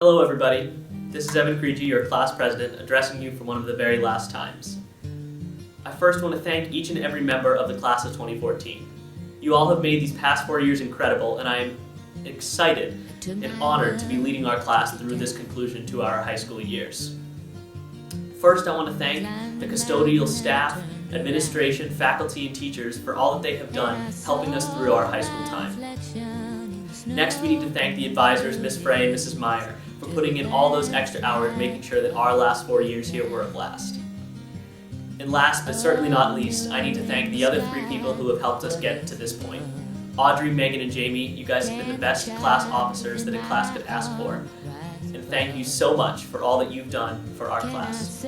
Hello everybody, this is Evan Creedy, your class president, addressing you for one of the very last times. I first want to thank each and every member of the class of 2014. You all have made these past 4 years incredible, and I am excited and honored to be leading our class through this conclusion to our high school years. First, I want to thank the custodial staff, administration, faculty, and teachers for all that they have done helping us through our high school time. Next, we need to thank the advisors, Ms. Frey and Mrs. Meyer, for putting in all those extra hours making sure that our last 4 years here were a blast. And last, but certainly not least, I need to thank the other 3 people who have helped us get to this point. Audrey, Megan, and Jamie, you guys have been the best class officers that a class could ask for. And thank you so much for all that you've done for our class.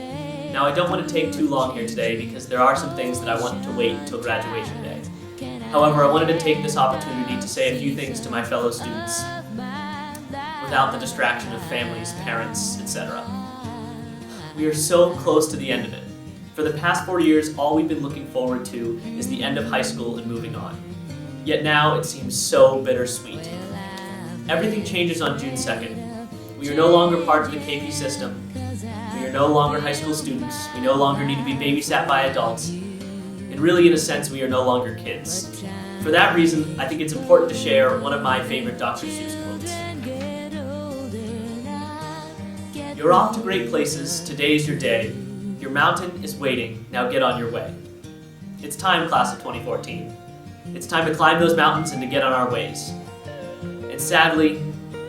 Now, I don't want to take too long here today because there are some things that I want to wait until graduation day. However, I wanted to take this opportunity to say a few things to my fellow students without the distraction of families, parents, etc. We are so close to the end of it. For the past 4 years, all we've been looking forward to is the end of high school and moving on. Yet now it seems so bittersweet. Everything changes on June 2nd. We are no longer part of the KP system. We are no longer high school students. We no longer need to be babysat by adults. And really, in a sense, we are no longer kids. For that reason, I think it's important to share one of my favorite Dr. Seuss quotes. You're off to great places, today's your day. Your mountain is waiting, now get on your way. It's time, class of 2014. It's time to climb those mountains and to get on our ways. And sadly,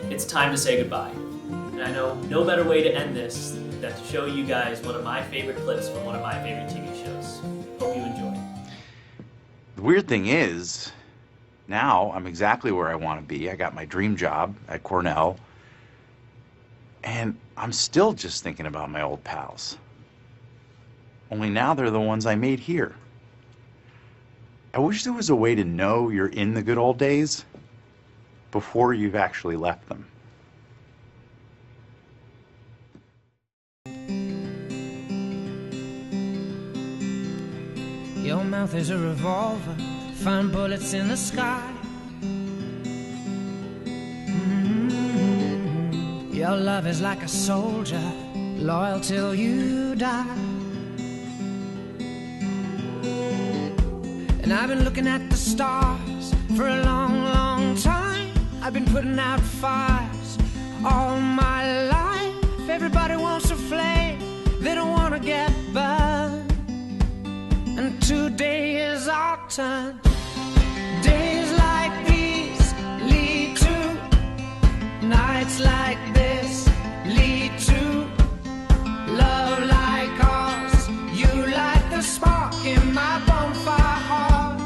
it's time to say goodbye. And I know no better way to end this than to show you guys one of my favorite clips from one of my favorite TV shows. Hope you enjoy. The weird thing is, now I'm exactly where I want to be. I got my dream job at Cornell, and I'm still just thinking about my old pals. Only now they're the ones I made here. I wish there was a way to know you're in the good old days before you've actually left them. Your mouth is a revolver, find bullets in the sky. Your love is like a soldier, loyal till you die. And I've been looking at the stars for a long, long time. I've been putting out fires all my life. Everybody wants a flame, they don't want to get burned. And today is our turn. Days like these lead to nights like this, lead to love like ours. You light the spark in my bonfire heart.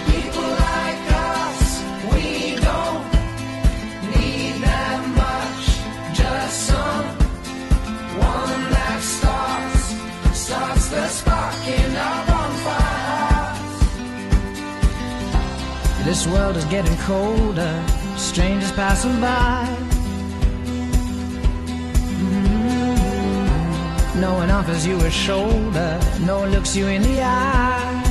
People like us, we don't need that much. Just someone that starts the spark in our bonfire hearts. This world is getting colder, strangers passing by. No one offers you a shoulder, no one looks you in the eye.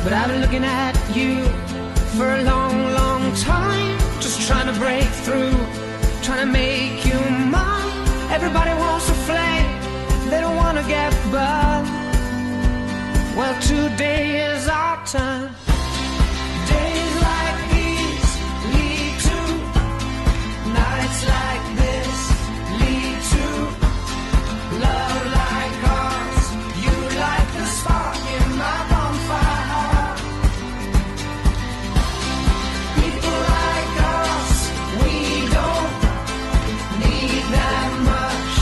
But I've been looking at you for a long, long time, just trying to break through, trying to make you mine. Everybody wants a flame, they don't want to get burned. Well, today is our turn. Days like these lead to nights like this, lead to love like ours. You light the spark in my bonfire heart. People like us, we don't need that much.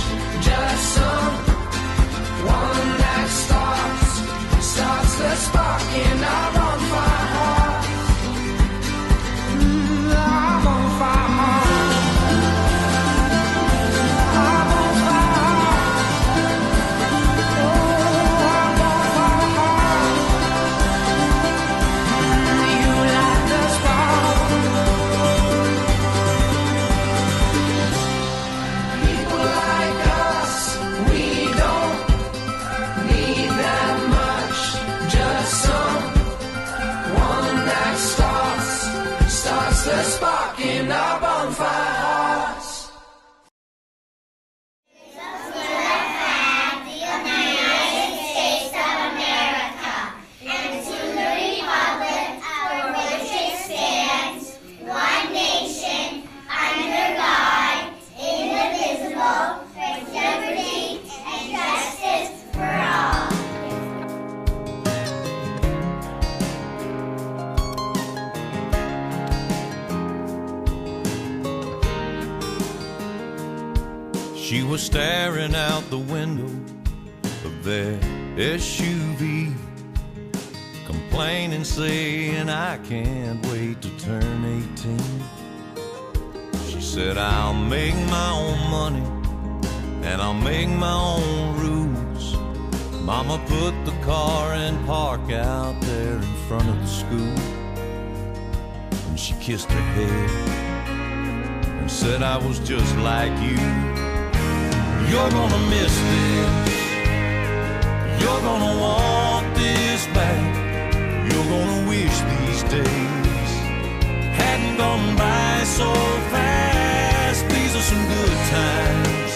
Just someone that starts the spark in our bonfire. She was staring out the window of their SUV, complaining, saying, I can't wait to turn 18. She said, I'll make my own money and I'll make my own rules. Mama put the car in park out there in front of the school, and she kissed her head and said, I was just like you. You're gonna miss this, you're gonna want this back, you're gonna wish these days hadn't gone by so fast. These are some good times,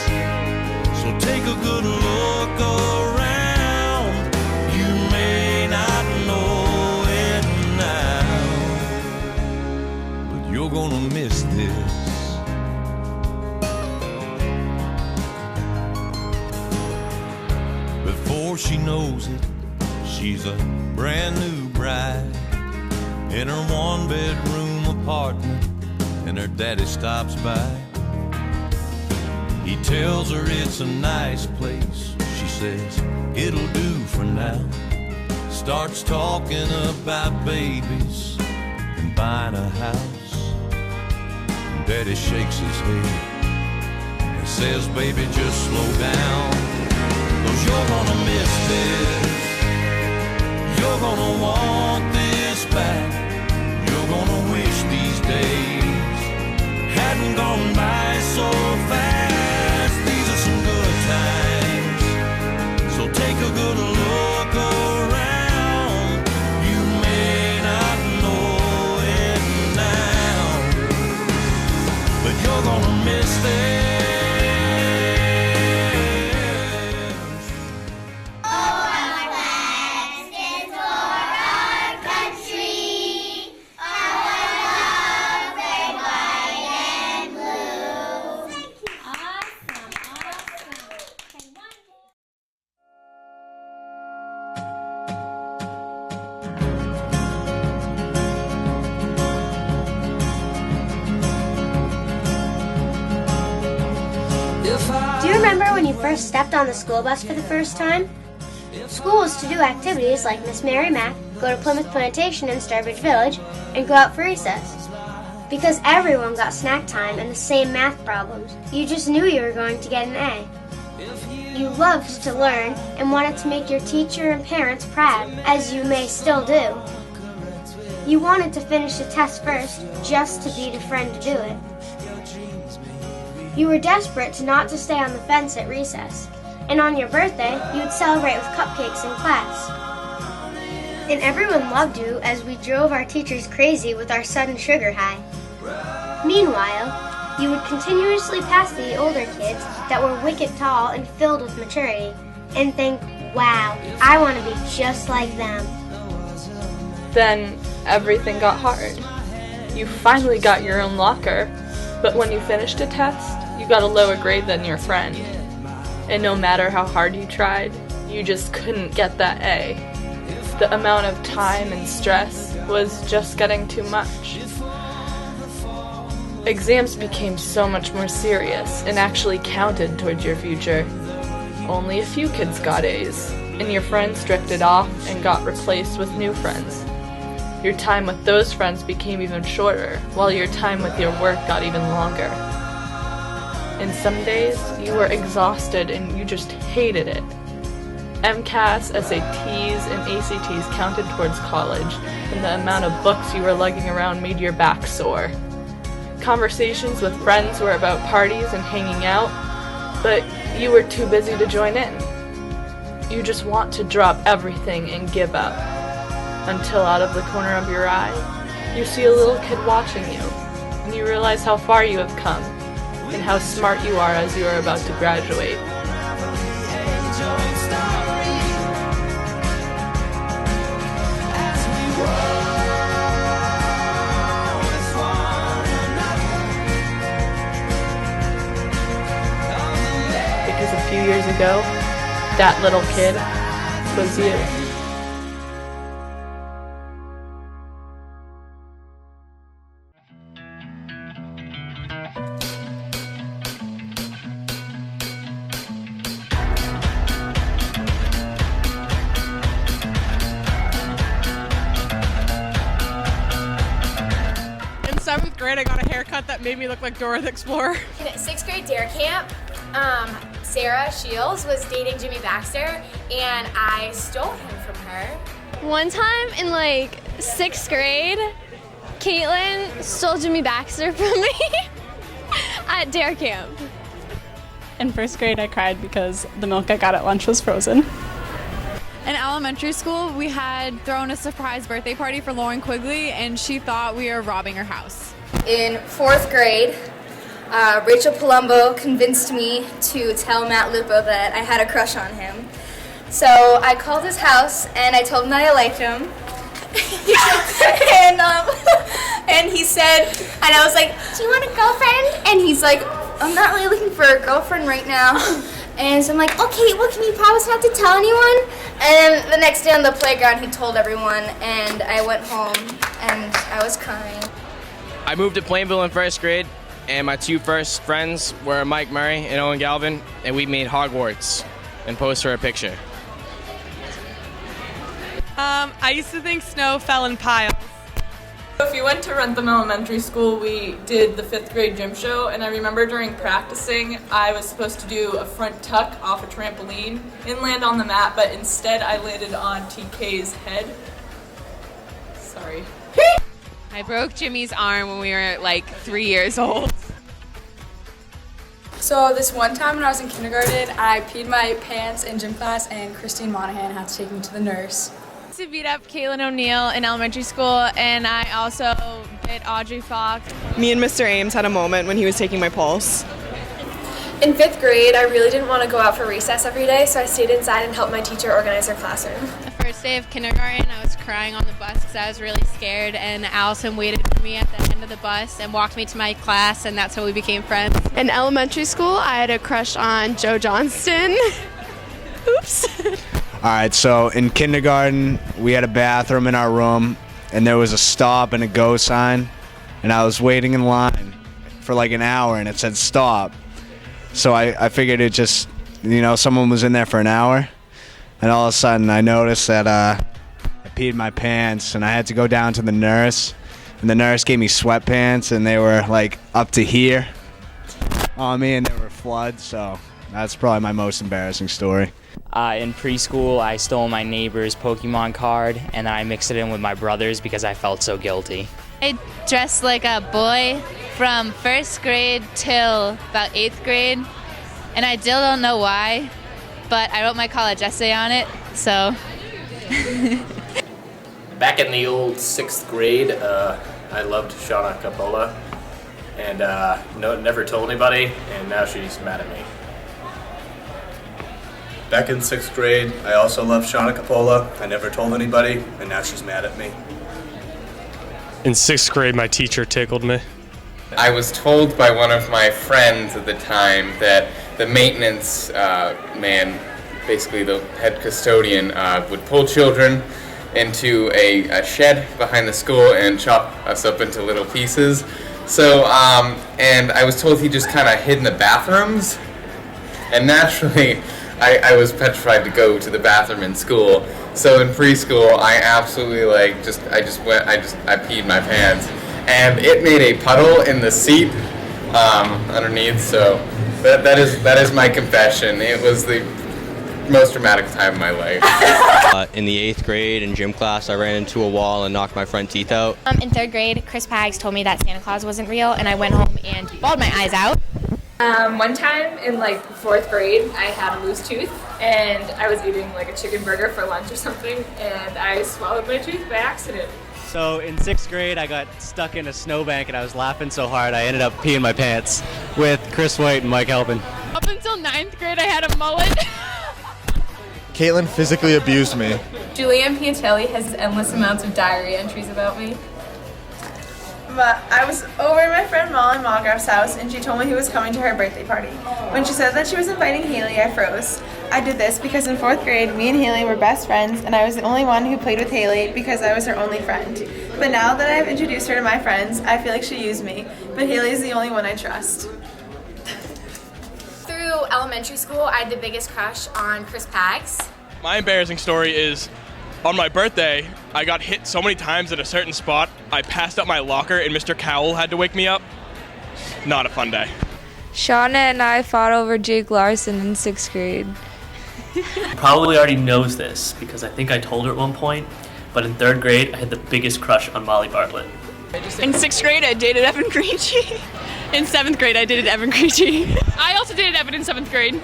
so take a good look around. You may not know it now, but you're gonna miss this. Before she knows it, she's a brand new bride in her one-bedroom apartment, and her daddy stops by. He tells her it's a nice place. She says, it'll do for now. Starts talking about babies and buying a house. And Daddy shakes his head and says, baby, just slow down, 'cause you're gonna miss this, you're gonna want this back, you're gonna wish these days hadn't gone by so fast. These are some good times, so take a good look around. You may not know it now, but you're gonna miss this. Do you remember when you first stepped on the school bus for the first time? School was to do activities like Miss Mary Mack, go to Plymouth Plantation and Sturbridge Village, and go out for recess. Because everyone got snack time and the same math problems, you just knew you were going to get an A. You loved to learn and wanted to make your teacher and parents proud, as you may still do. You wanted to finish the test first, just to be the friend to do it. You were desperate not to stay on the fence at recess, and on your birthday, you would celebrate with cupcakes in class. And everyone loved you as we drove our teachers crazy with our sudden sugar high. Meanwhile, you would continuously pass the older kids that were wicked tall and filled with maturity, and think, wow, I want to be just like them. Then everything got hard. You finally got your own locker, but when you finished a test, you got a lower grade than your friend. And no matter how hard you tried, you just couldn't get that A. The amount of time and stress was just getting too much. Exams became so much more serious and actually counted towards your future. Only a few kids got A's, and your friends drifted off and got replaced with new friends. Your time with those friends became even shorter, while your time with your work got even longer. And some days, you were exhausted and you just hated it. MCAS, SATs, and ACTs counted towards college, and the amount of books you were lugging around made your back sore. Conversations with friends were about parties and hanging out, but you were too busy to join in. You just want to drop everything and give up. Until out of the corner of your eye, you see a little kid watching you, and you realize how far you have come, and how smart you are as you are about to graduate. Because a few years ago, that little kid was you. 7th grade, I got a haircut that made me look like Dora the Explorer. In 6th grade dare camp, Sarah Shields was dating Jimmy Baxter, and I stole him from her. One time in like 6th grade, Caitlin stole Jimmy Baxter from me at dare camp. In 1st grade, I cried because the milk I got at lunch was frozen. In elementary school, we had thrown a surprise birthday party for Lauren Quigley, and she thought we were robbing her house. In 4th grade, Rachel Palumbo convinced me to tell Matt Lupo that I had a crush on him. So I called his house and I told him that I liked him. and he said, and I was like, do you want a girlfriend? And he's like, I'm not really looking for a girlfriend right now. And so I'm like, okay, well, can you promise not to tell anyone? And then the next day on the playground, he told everyone, and I went home and I was crying. I moved to Plainville in 1st grade, and my 2 first friends were Mike Murray and Owen Galvin, and we made Hogwarts and posed for a picture. I used to think snow fell in piles. If you went to Random Elementary School, we did the 5th grade gym show, and I remember during practicing, I was supposed to do a front tuck off a trampoline and land on the mat, but instead I landed on TK's head. Sorry. I broke Jimmy's arm when we were like 3 years old. So this one time when I was in kindergarten, I peed my pants in gym class, and Christine Monahan had to take me to the nurse. To beat up Kaylin O'Neill in elementary school, and I also bit Audrey Fox. Me and Mr. Ames had a moment when he was taking my pulse. In 5th grade, I really didn't want to go out for recess every day, so I stayed inside and helped my teacher organize her classroom. The first day of kindergarten, I was crying on the bus because I was really scared, and Allison waited for me at the end of the bus and walked me to my class, and that's how we became friends. In elementary school, I had a crush on Joe Johnston. Oops. All right, so in kindergarten, we had a bathroom in our room, and there was a stop and a go sign, and I was waiting in line for like an hour, and it said stop. So I figured it just, someone was in there for an hour, and all of a sudden I noticed that I peed my pants, and I had to go down to the nurse, and the nurse gave me sweatpants, and they were like up to here on me, and they were floods, so that's probably my most embarrassing story. In preschool, I stole my neighbor's Pokemon card, and I mixed it in with my brother's because I felt so guilty. I dressed like a boy from 1st grade till about 8th grade, and I still don't know why, but I wrote my college essay on it, so. Back in the old 6th grade, I loved Shauna Coppola, and never told anybody, and now she's mad at me. Back in 6th grade, I also loved Shauna Coppola. I never told anybody, and now she's mad at me. In 6th grade, my teacher tickled me. I was told by one of my friends at the time that the maintenance man, basically the head custodian, would pull children into a shed behind the school and chop us up into little pieces. So, and I was told he just kind of hid in the bathrooms, and naturally, I was petrified to go to the bathroom in school. So in preschool, I absolutely I peed my pants, and it made a puddle in the seat underneath. So that is my confession. It was the most dramatic time of my life. In the 8th grade in gym class, I ran into a wall and knocked my front teeth out. In 3rd grade, Chris Paggs told me that Santa Claus wasn't real, and I went home and bawled my eyes out. One time in 4th grade, I had a loose tooth, and I was eating a chicken burger for lunch or something, and I swallowed my tooth by accident. So in 6th grade, I got stuck in a snowbank, and I was laughing so hard I ended up peeing my pants with Chris White and Mike Halpin. Up until 9th grade, I had a mullet. Caitlin physically abused me. Julianne Piatelli has endless amounts of diary entries about me. I was over at my friend Molly Malgraff's house, and she told me he was coming to her birthday party. When she said that she was inviting Haley, I froze. I did this because in 4th grade, me and Haley were best friends, and I was the only one who played with Haley because I was her only friend. But now that I've introduced her to my friends, I feel like she used me, but Haley is the only one I trust. Through elementary school, I had the biggest crush on Chris Paggs. My embarrassing story is, on my birthday, I got hit so many times at a certain spot, I passed out my locker and Mr. Cowell had to wake me up. Not a fun day. Shauna and I fought over Jake Larson in 6th grade. Probably already knows this because I think I told her at one point, but in 3rd grade I had the biggest crush on Molly Bartlett. In 6th grade I dated Evan Creechy. In 7th grade I dated Evan Creechy. I also dated Evan in 7th grade.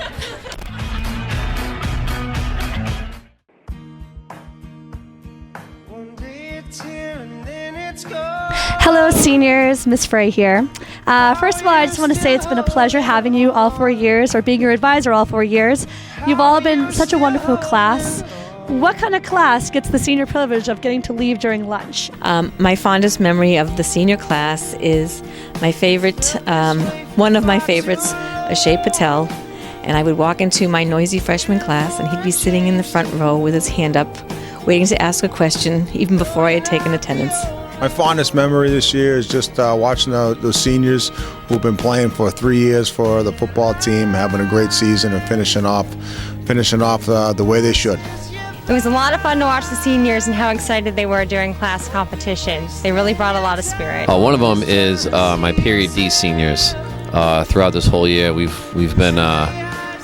Hello seniors, Miss Frey here. First of all, I just want to say it's been a pleasure having you all 4 years, or being your advisor all 4 years. You've all been such a wonderful class. What kind of class gets the senior privilege of getting to leave during lunch? My fondest memory of the senior class is my favorite, one of my favorites, Ashay Patel. And I would walk into my noisy freshman class and he'd be sitting in the front row with his hand up, waiting to ask a question even before I had taken attendance. My fondest memory this year is just watching the seniors who've been playing for 3 years for the football team, having a great season and finishing off the way they should. It was a lot of fun to watch the seniors and how excited they were during class competitions. They really brought a lot of spirit. One of them is my Period D seniors. Throughout this whole year, we've been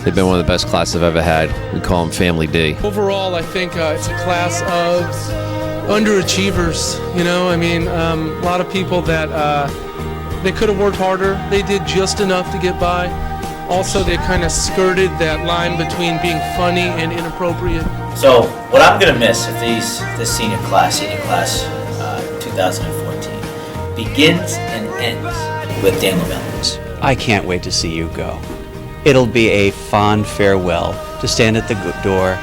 they've been one of the best classes I've ever had. We call them Family D. Overall, I think it's a class of underachievers. You know, I mean, a lot of people that they could have worked harder. They did just enough to get by. Also, they kind of skirted that line between being funny and inappropriate. So, what I'm going to miss if this senior class 2014, begins and ends with Dan LaBelle. I can't wait to see you go. It'll be a fond farewell to stand at the door,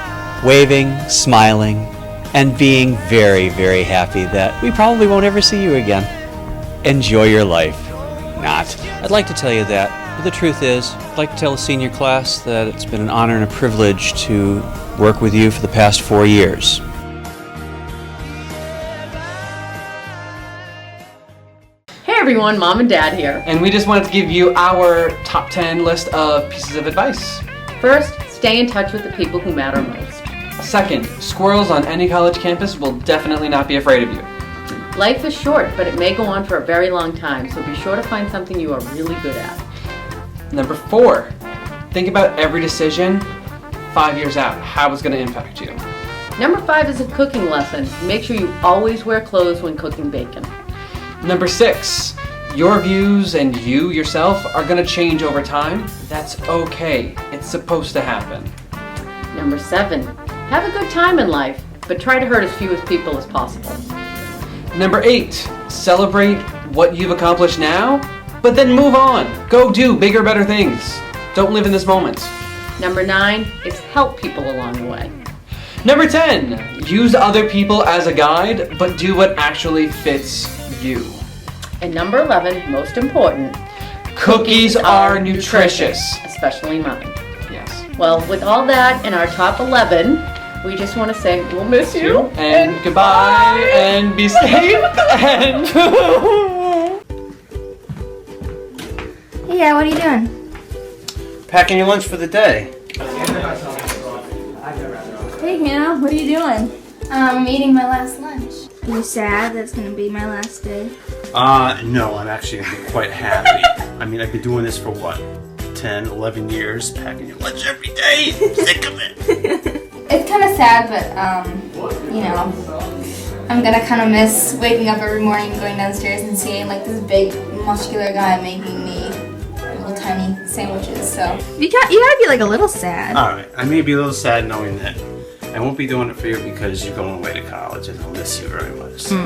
waving, smiling, and being very, very happy that we probably won't ever see you again. Enjoy your life. Not. I'd like to tell you that, but the truth is, I'd like to tell the senior class that it's been an honor and a privilege to work with you for the past 4 years. Hey everyone, Mom and Dad here. And we just wanted to give you our top 10 list of pieces of advice. First, stay in touch with the people who matter most. Second, squirrels on any college campus will definitely not be afraid of you. Life is short, but it may go on for a very long time, so be sure to find something you are really good at. Number 4, think about every decision 5 years out, how it's going to impact you. Number 5 is a cooking lesson. Make sure you always wear clothes when cooking bacon. Number 6, your views and you yourself are going to change over time. That's okay. It's supposed to happen. Number 7, have a good time in life, but try to hurt as few as people as possible. Number 8, celebrate what you've accomplished now, but then move on. Go do bigger, better things. Don't live in this moment. Number 9 is help people along the way. Number 10, use other people as a guide, but do what actually fits you. And number 11, most important, cookies are nutritious. Especially mine. Yes. Well, with all that in our top 11, we just want to say we'll miss you. And goodbye, and be safe, and... Yeah, what are you doing? Packing your lunch for the day. Hey, Hannah, what are you doing? I'm eating my last lunch. Are you sad that it's going to be my last day? No, I'm actually quite happy. I mean, I've been doing this for what, 10, 11 years, packing your lunch every day. I'm sick of it. It's kind of sad, but, you know, I'm going to kind of miss waking up every morning, going downstairs and seeing, like, this big, muscular guy making me little tiny sandwiches, so. You gotta be, like, a little sad. Alright, I may be a little sad knowing that I won't be doing it for you because you're going away to college and I'll miss you very much. So.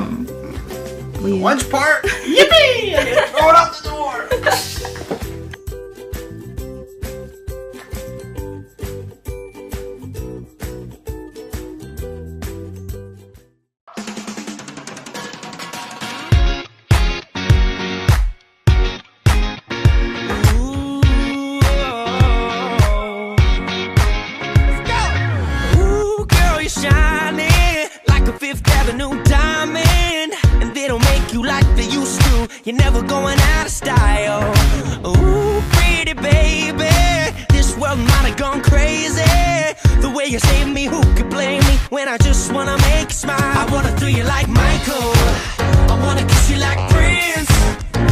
The lunch part? Yippee! I get thrown out the door! You're never going out of style. Ooh, pretty baby, this world might have gone crazy The way you save me, who could blame me when I just wanna make you smile? I wanna throw you like Michael, I wanna kiss you like Prince.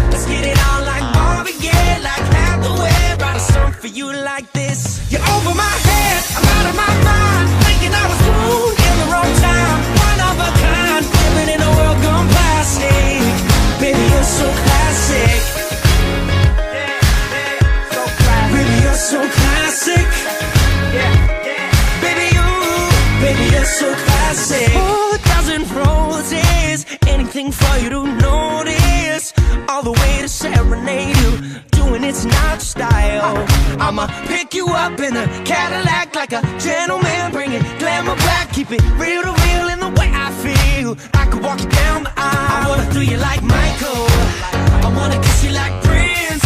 Let's get it on like Marvin Gaye, like Hathaway. Write a song for you like this. You're over my head, I'm out of my mind, thinking I was born in the wrong time. One of a kind, living in a world gone plastic. Baby, you're so classic. Baby, you're so classic. Baby, you're so classic. 4,000 roses, anything for you to notice. All the way to serenade you, doing it's not your style. I'ma pick you up in a Cadillac like a gentleman, bring it glamour back, keep it real to real in the way I feel. I could walk you down the aisle. I wanna throw you like Michael, I wanna kiss you like Prince.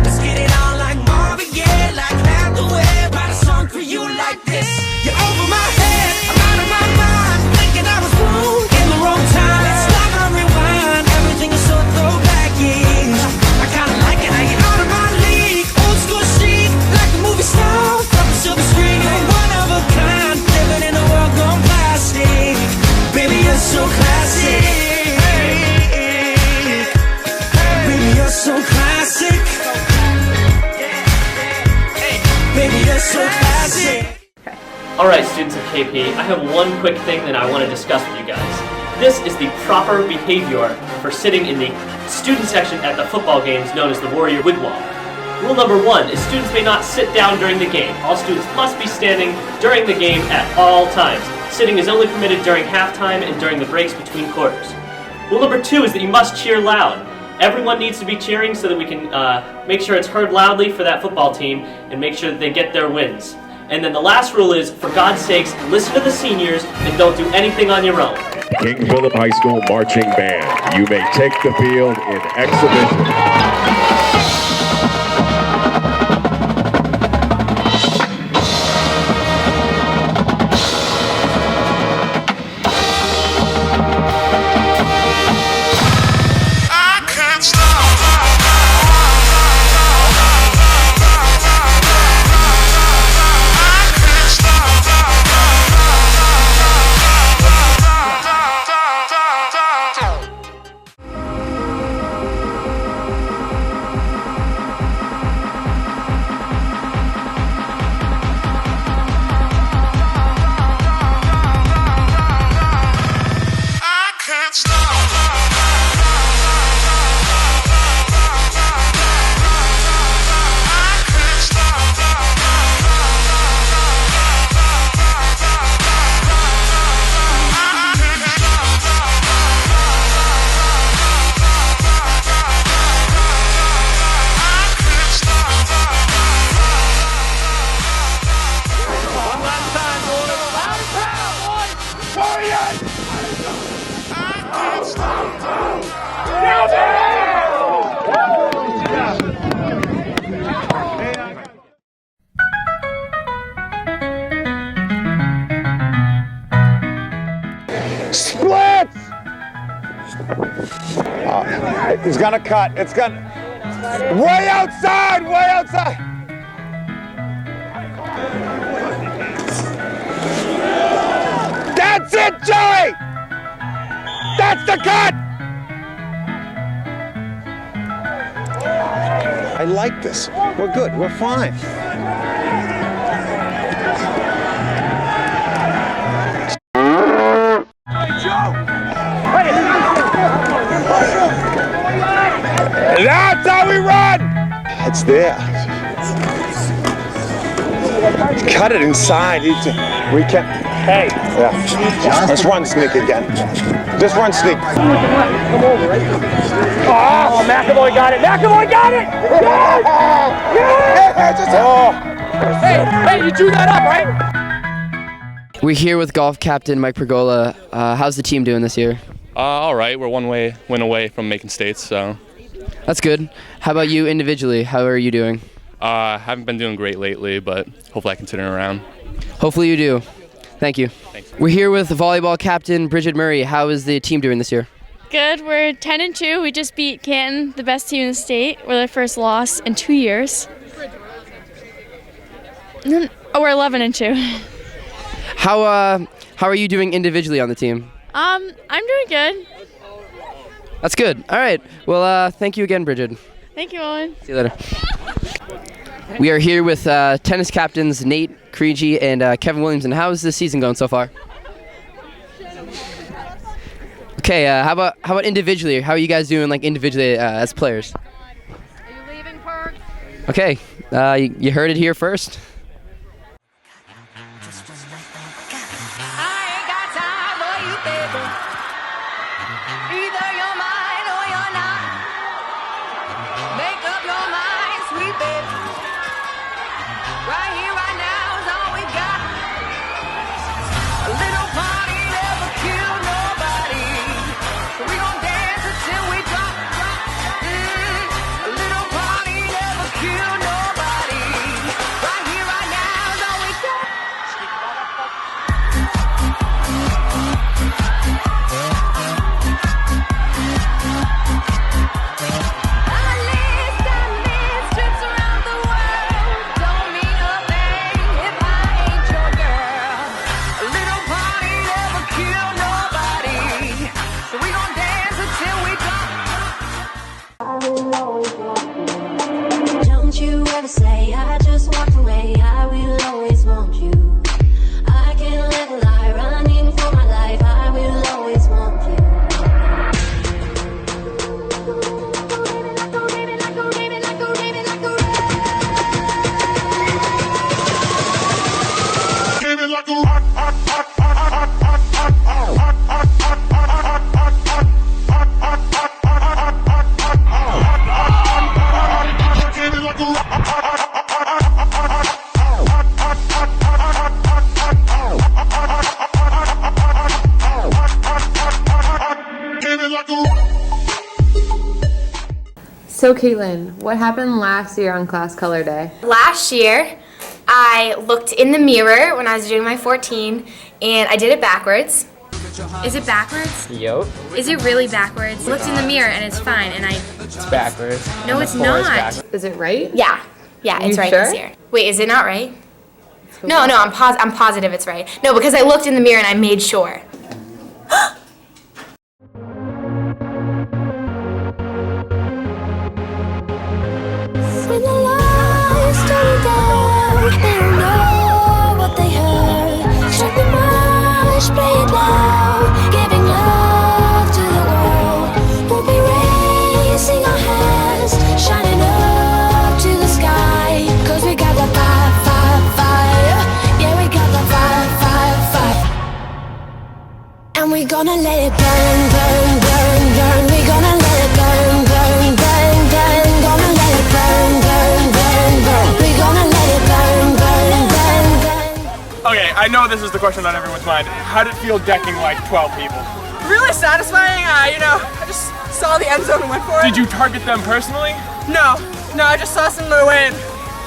Let's get it on like Marvin Gaye, like Hathaway. Write a song for you like this. You're over my head, I'm out of my mind, thinking I was born in the wrong time. It's like a rewind, everything is so throwback, yeah. I kinda like it how you're out of my league. Old school chic, like the movie stars from the silver screen. You're one of a kind, living in a world gone plastic. Baby, you're so classic. Baby, you're so classic. Baby, you're so classic. Alright, students of KP, I have one quick thing that I want to discuss with you guys. This is the proper behavior for sitting in the student section at the football games known as the Warrior Wigwam. Rule number 1 is students may not sit down during the game. All students must be standing during the game at all times. Sitting is only permitted during halftime and during the breaks between quarters. Rule number 2 is that you must cheer loud. Everyone needs to be cheering so that we can make sure it's heard loudly for that football team and make sure that they get their wins. And then the last rule is, for God's sakes, listen to the seniors and don't do anything on your own. King Philip High School Marching Band, you may take the field in exhibition. Splits! He's gonna cut. It's gonna. Way outside! Way outside! That's it, Joey! That's the cut! I like this. We're good. We're fine. That's how we run! It's there. Cut it inside. We can. Hey. Yeah. Let's run sneak again. Just run sneak. Come over, right? Oh, McAvoy got it. McAvoy got it! Yes! Hey, you drew that up, right? We're here with golf captain Mike Pergola. How's the team doing this year? All right. We're one win away from making states, so. That's good. How about you individually? How are you doing? Haven't been doing great lately, but hopefully I can turn it around. Hopefully you do. Thank you. Thanks. We're here with volleyball captain Bridget Murray. How is the team doing this year? Good. We're 10-2. We just beat Canton, the best team in the state. We're their first loss in 2 years. Oh, we're 11-2. How are you doing individually on the team? I'm doing good. That's good. All right. Well, thank you again, Bridget. Thank you, Owen. See you later. We are here with tennis captains Nate Creegee and Kevin Williamson. How's the season going so far? Okay. How about individually? How are you guys doing, like individually as players? Are you leaving, Perk? Okay. You heard it here first. Either you're mine or you're not. Make up your mind, sweet baby. Right here, right now is all we got. A little party never killed nobody. We gon' dance until we drop. A little party never killed nobody. Right here, right now is all we got. Don't you ever say I just walked away. I will always want you. I can't live a lie, running for my life. I will always want you. Give it like a rock, rock, rock, rock, rock, rock, rock, So Caitlin, what happened last year on class color day? Last year, I looked in the mirror when I was doing my 14, and I did it backwards. Is it backwards? Yup. Is it really backwards? I looked in the mirror and it's fine, and It's backwards. No, it's not. Is it right? Yeah, it's You right sure? this year. Wait, is it not right? No, I'm positive it's right. No, because I looked in the mirror and I made sure. When the lights turn down, they don't know what they heard. Strike the march, play it loud, giving love to the world. We'll be raising our hands, shining up to the sky. 'Cause we got the fire, fire, fire. Yeah, we got the fire, fire, fire. And we're gonna let it burn, burn, burn, burn. We're gonna let it burn, burn, burn, burn. Gonna let it burn, burn, burn, burn. We're gonna let it burn, burn, burn, burn. Okay, I know this is the question on everyone's mind. How did it feel decking like 12 people? Really satisfying. I just saw the end zone and went for it. Did you target them personally? No, I just saw someone win.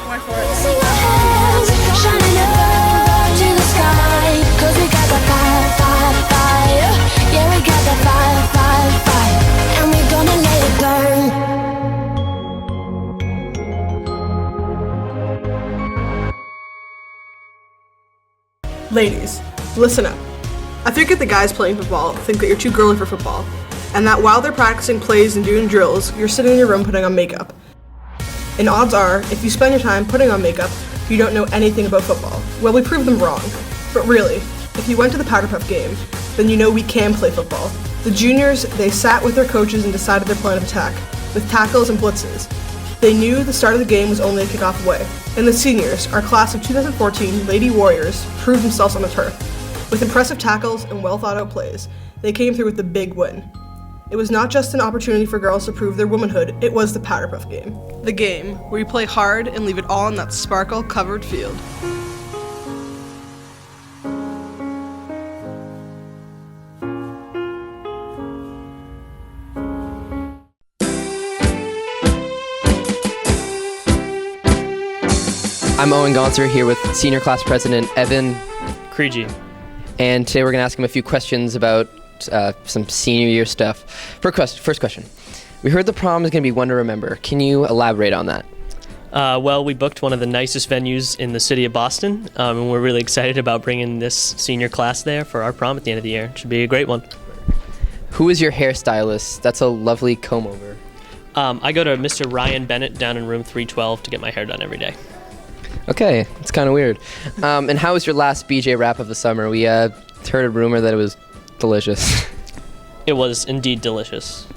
Went for it. Sing our hands, shining up to the sky. 'Cause we got the fire, fire, fire. Yeah, we got the fire, fire, fire. And we're gonna let it burn. Ladies, listen up. I figured the guys playing football think that you're too girly for football, and that while they're practicing plays and doing drills, you're sitting in your room putting on makeup. And odds are, if you spend your time putting on makeup, you don't know anything about football. Well, we proved them wrong. But really, if you went to the Powderpuff game, then you know we can play football. The juniors, they sat with their coaches and decided their plan of attack, with tackles and blitzes. They knew the start of the game was only a kickoff away. And the seniors, our class of 2014 Lady Warriors, proved themselves on the turf. With impressive tackles and well thought out plays, they came through with the big win. It was not just an opportunity for girls to prove their womanhood, it was the Powderpuff game. The game where you play hard and leave it all on that sparkle-covered field. I'm Owen Gonser here with Senior Class President Evan Creegee. And today we're going to ask him a few questions about some senior year stuff. First question. We heard the prom is going to be one to remember. Can you elaborate on that? Well, we booked one of the nicest venues in the city of Boston, and we're really excited about bringing this senior class there for our prom at the end of the year. It should be a great one. Who is your hairstylist? That's a lovely comb over. I go to Mr. Ryan Bennett down in room 312 to get my hair done every day. Okay, it's kind of weird. And how was your last BJ wrap of the summer? We heard a rumor that it was delicious. It was indeed delicious.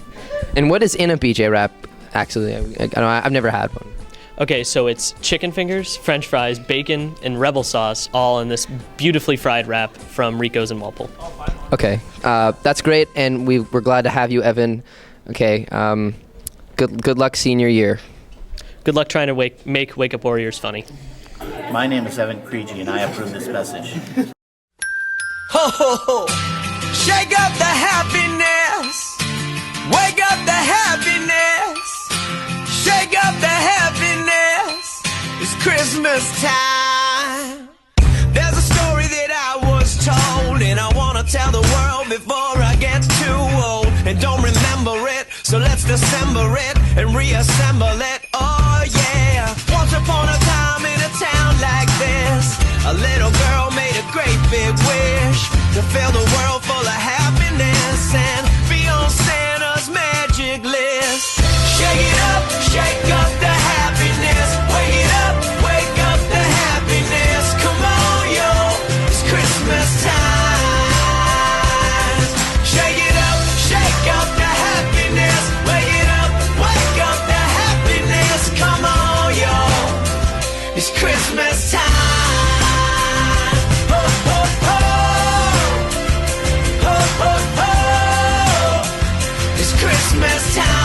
And what is in a BJ wrap, actually? I've never had one. Okay, so it's chicken fingers, french fries, bacon, and Rebel sauce, all in this beautifully fried wrap from Rico's in Walpole. Okay, that's great, and we're glad to have you, Evan. Okay, good luck senior year. Good luck trying to make Wake Up Warriors funny. My name is Evan Creegee, and I approve this message. Ho ho ho! Shake up the happiness. Wake up the happiness. Shake up the happiness. It's Christmas time. There's a story that I was told, and I wanna tell the world before I get too old and don't remember it. So let's dissemble it and reassemble it. Oh yeah. Once upon a time in a town like this, a little girl made a great big wish to fill the world full of happiness and be on Santa's magic list. Shake up the happiness. Wake up the happiness. Come on, yo, it's Christmas time. Shake up the happiness. Wake up the happiness. Come on, yo, it's Christmas time. Ho, ho, ho. Ho, ho, ho. It's Christmas time.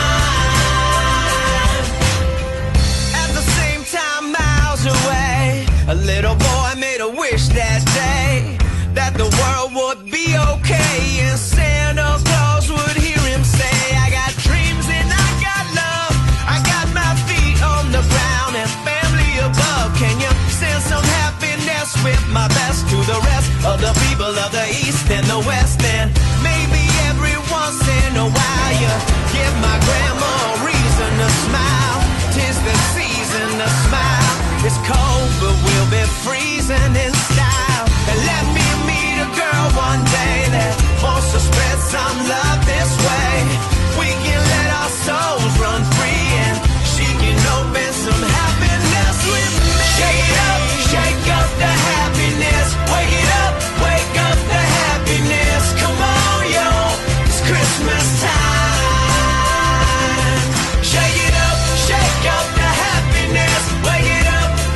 A little boy made a wish that day that the world would be okay and Santa Claus would hear him say, I got dreams and I got love, I got my feet on the ground and family above. Can you send some happiness with my best to the rest of the people of the East and the West? And maybe every once in a while you give my grandma a reason to smile. 'Tis the season to smile. It's cold, but we'll be freezing in style. And let me meet a girl one day that wants to spread some love this way. We can let our souls run free and she can open some happiness with me. Shake up the happiness. Wake up the happiness. Come on, yo, it's Christmas time. Shake up the happiness.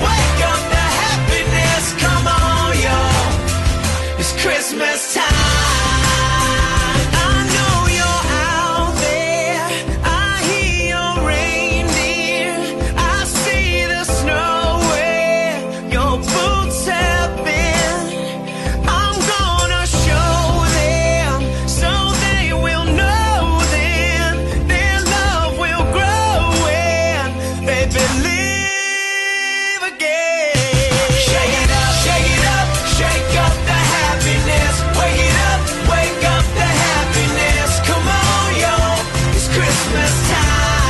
Wake up the happiness, come on, yo, it's Christmas time. I know you're out there, I hear your reindeer, I see the snow where your boots have been. I'm gonna show them so they will know then their love will grow and they believe. Shake up the happiness. Wake up the happiness. Come on, yo, it's Christmas time.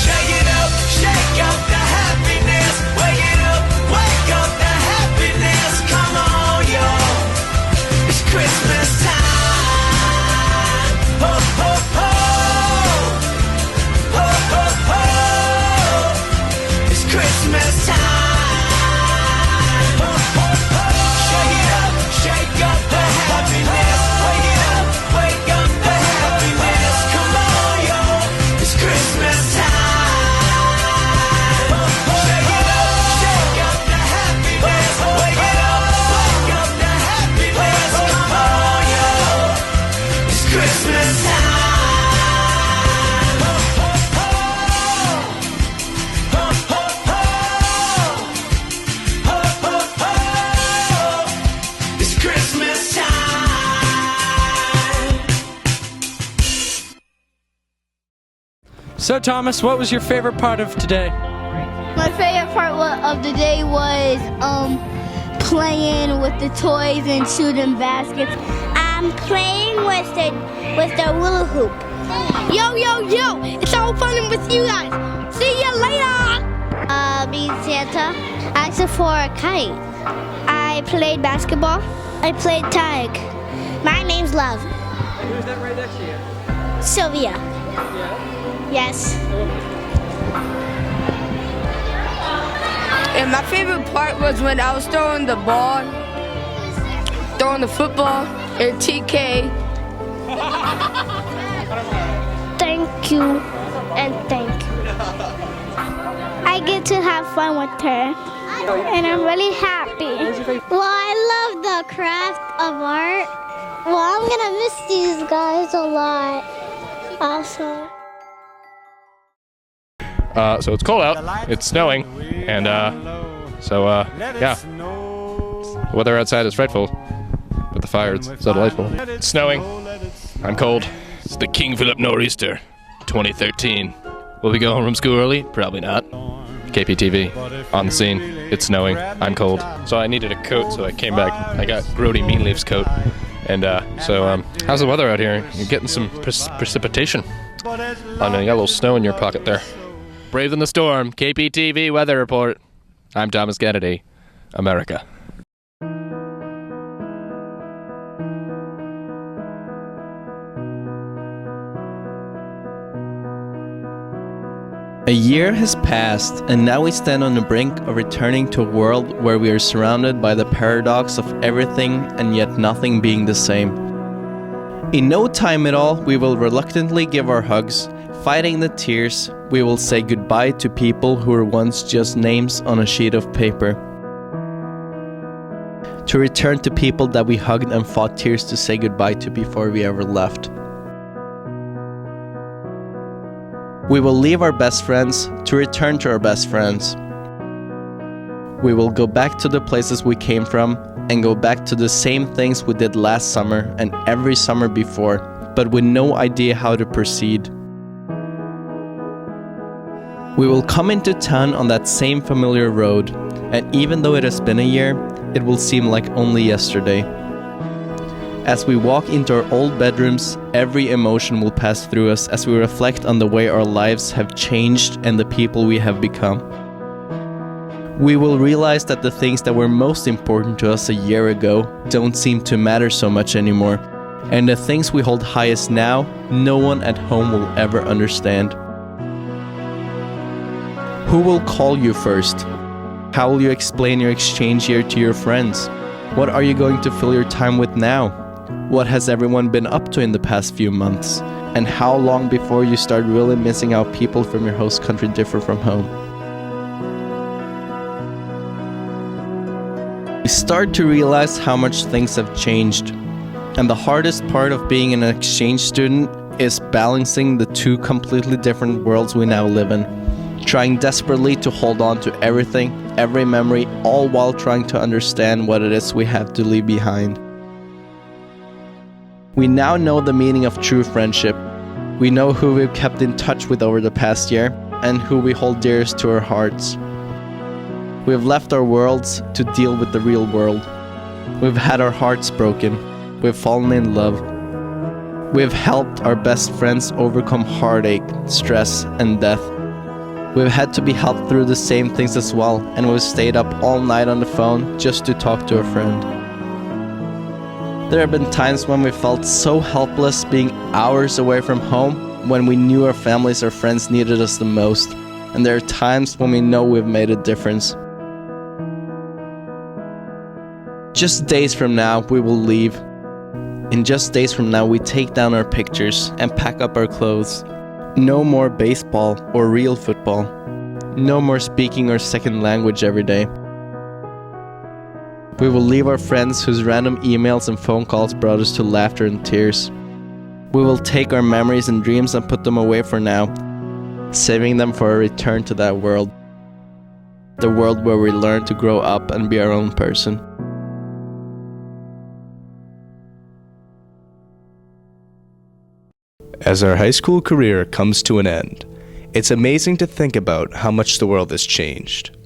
Shake up the happiness. Wake up the happiness. Come on, yo, it's Christmas time. Ho, ho, ho. Ho, ho, ho. It's Christmas time. Shake up the happiness. Wake up the happiness. Come on, yo, it's Christmas time. Shake up the happiness. Wake up the happiness. Come on, yo, it's Christmas time. Ho, ho, ho. Ho, ho, ho. Ho, ho, ho. It's Christmas time. So, Thomas, what was your favorite part of today? My favorite part of the day was playing with the toys and shooting baskets. I'm playing with the hula hoop. Yo, it's all fun with you guys. See you later. for a kite. I played basketball. I played tag. My name's Love. And who's that right next to you? Sylvia. Yeah? Yes. And my favorite part was when I was throwing the ball, throwing the football, and TK. Thank you, and thank you. I get to have fun with her, and I'm really happy. Well, I love the craft of art. Well, I'm gonna miss these guys a lot, also. So it's cold out, it's snowing, and yeah. The weather outside is frightful, but the fire is so delightful. It's snowing, I'm cold. It's the King Philip Nor'easter, 2013. Will we go home from school early? Probably not. KPTV, on the scene. It's snowing, I'm cold. So I needed a coat, so I came back. I got Grody Meanleaf's coat. And how's the weather out here? You're getting some precipitation. Oh no, you got a little snow in your pocket there. Brave in the storm, KPTV weather report. I'm Thomas Kennedy, America. A year has passed, and now we stand on the brink of returning to a world where we are surrounded by the paradox of everything and yet nothing being the same. In no time at all, we will reluctantly give our hugs. Fighting the tears, we will say goodbye to people who were once just names on a sheet of paper. To return to people that we hugged and fought tears to say goodbye to before we ever left. We will leave our best friends to return to our best friends. We will go back to the places we came from and go back to the same things we did last summer and every summer before, but with no idea how to proceed. We will come into town on that same familiar road, and even though it has been a year, it will seem like only yesterday. As we walk into our old bedrooms, every emotion will pass through us as we reflect on the way our lives have changed and the people we have become. We will realize that the things that were most important to us a year ago don't seem to matter so much anymore, and the things we hold highest now, no one at home will ever understand. Who will call you first? How will you explain your exchange year to your friends? What are you going to fill your time with now? What has everyone been up to in the past few months? And how long before you start really missing how people from your host country differ from home? We start to realize how much things have changed. And the hardest part of being an exchange student is balancing the two completely different worlds we now live in. Trying desperately to hold on to everything, every memory, all while trying to understand what it is we have to leave behind. We now know the meaning of true friendship. We know who we've kept in touch with over the past year, and who we hold dearest to our hearts. We have left our worlds to deal with the real world. We've had our hearts broken. We've fallen in love. We've helped our best friends overcome heartache, stress, and death. We've had to be helped through the same things as well, and we've stayed up all night on the phone just to talk to a friend. There have been times when we felt so helpless being hours away from home, when we knew our families or friends needed us the most. And there are times when we know we've made a difference. Just days from now, we will leave. In just days from now, we take down our pictures and pack up our clothes. No more baseball or real football. No more speaking our second language every day. We will leave our friends whose random emails and phone calls brought us to laughter and tears. We will take our memories and dreams and put them away for now, saving them for a return to that world. The world where we learn to grow up and be our own person. As our high school career comes to an end, it's amazing to think about how much the world has changed.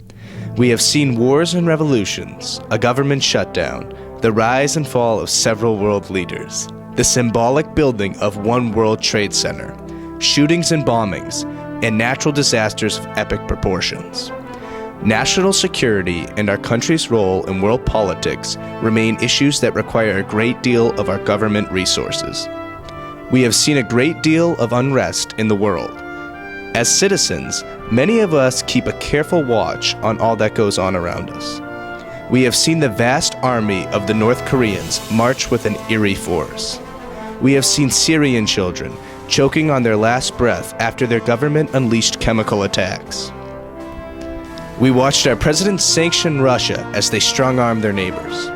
We have seen wars and revolutions, a government shutdown, the rise and fall of several world leaders, the symbolic building of one World Trade Center, shootings and bombings, and natural disasters of epic proportions. National security and our country's role in world politics remain issues that require a great deal of our government resources. We have seen a great deal of unrest in the world. As citizens, many of us keep a careful watch on all that goes on around us. We have seen the vast army of the North Koreans march with an eerie force. We have seen Syrian children choking on their last breath after their government unleashed chemical attacks. We watched our president sanction Russia as they strong-armed their neighbors.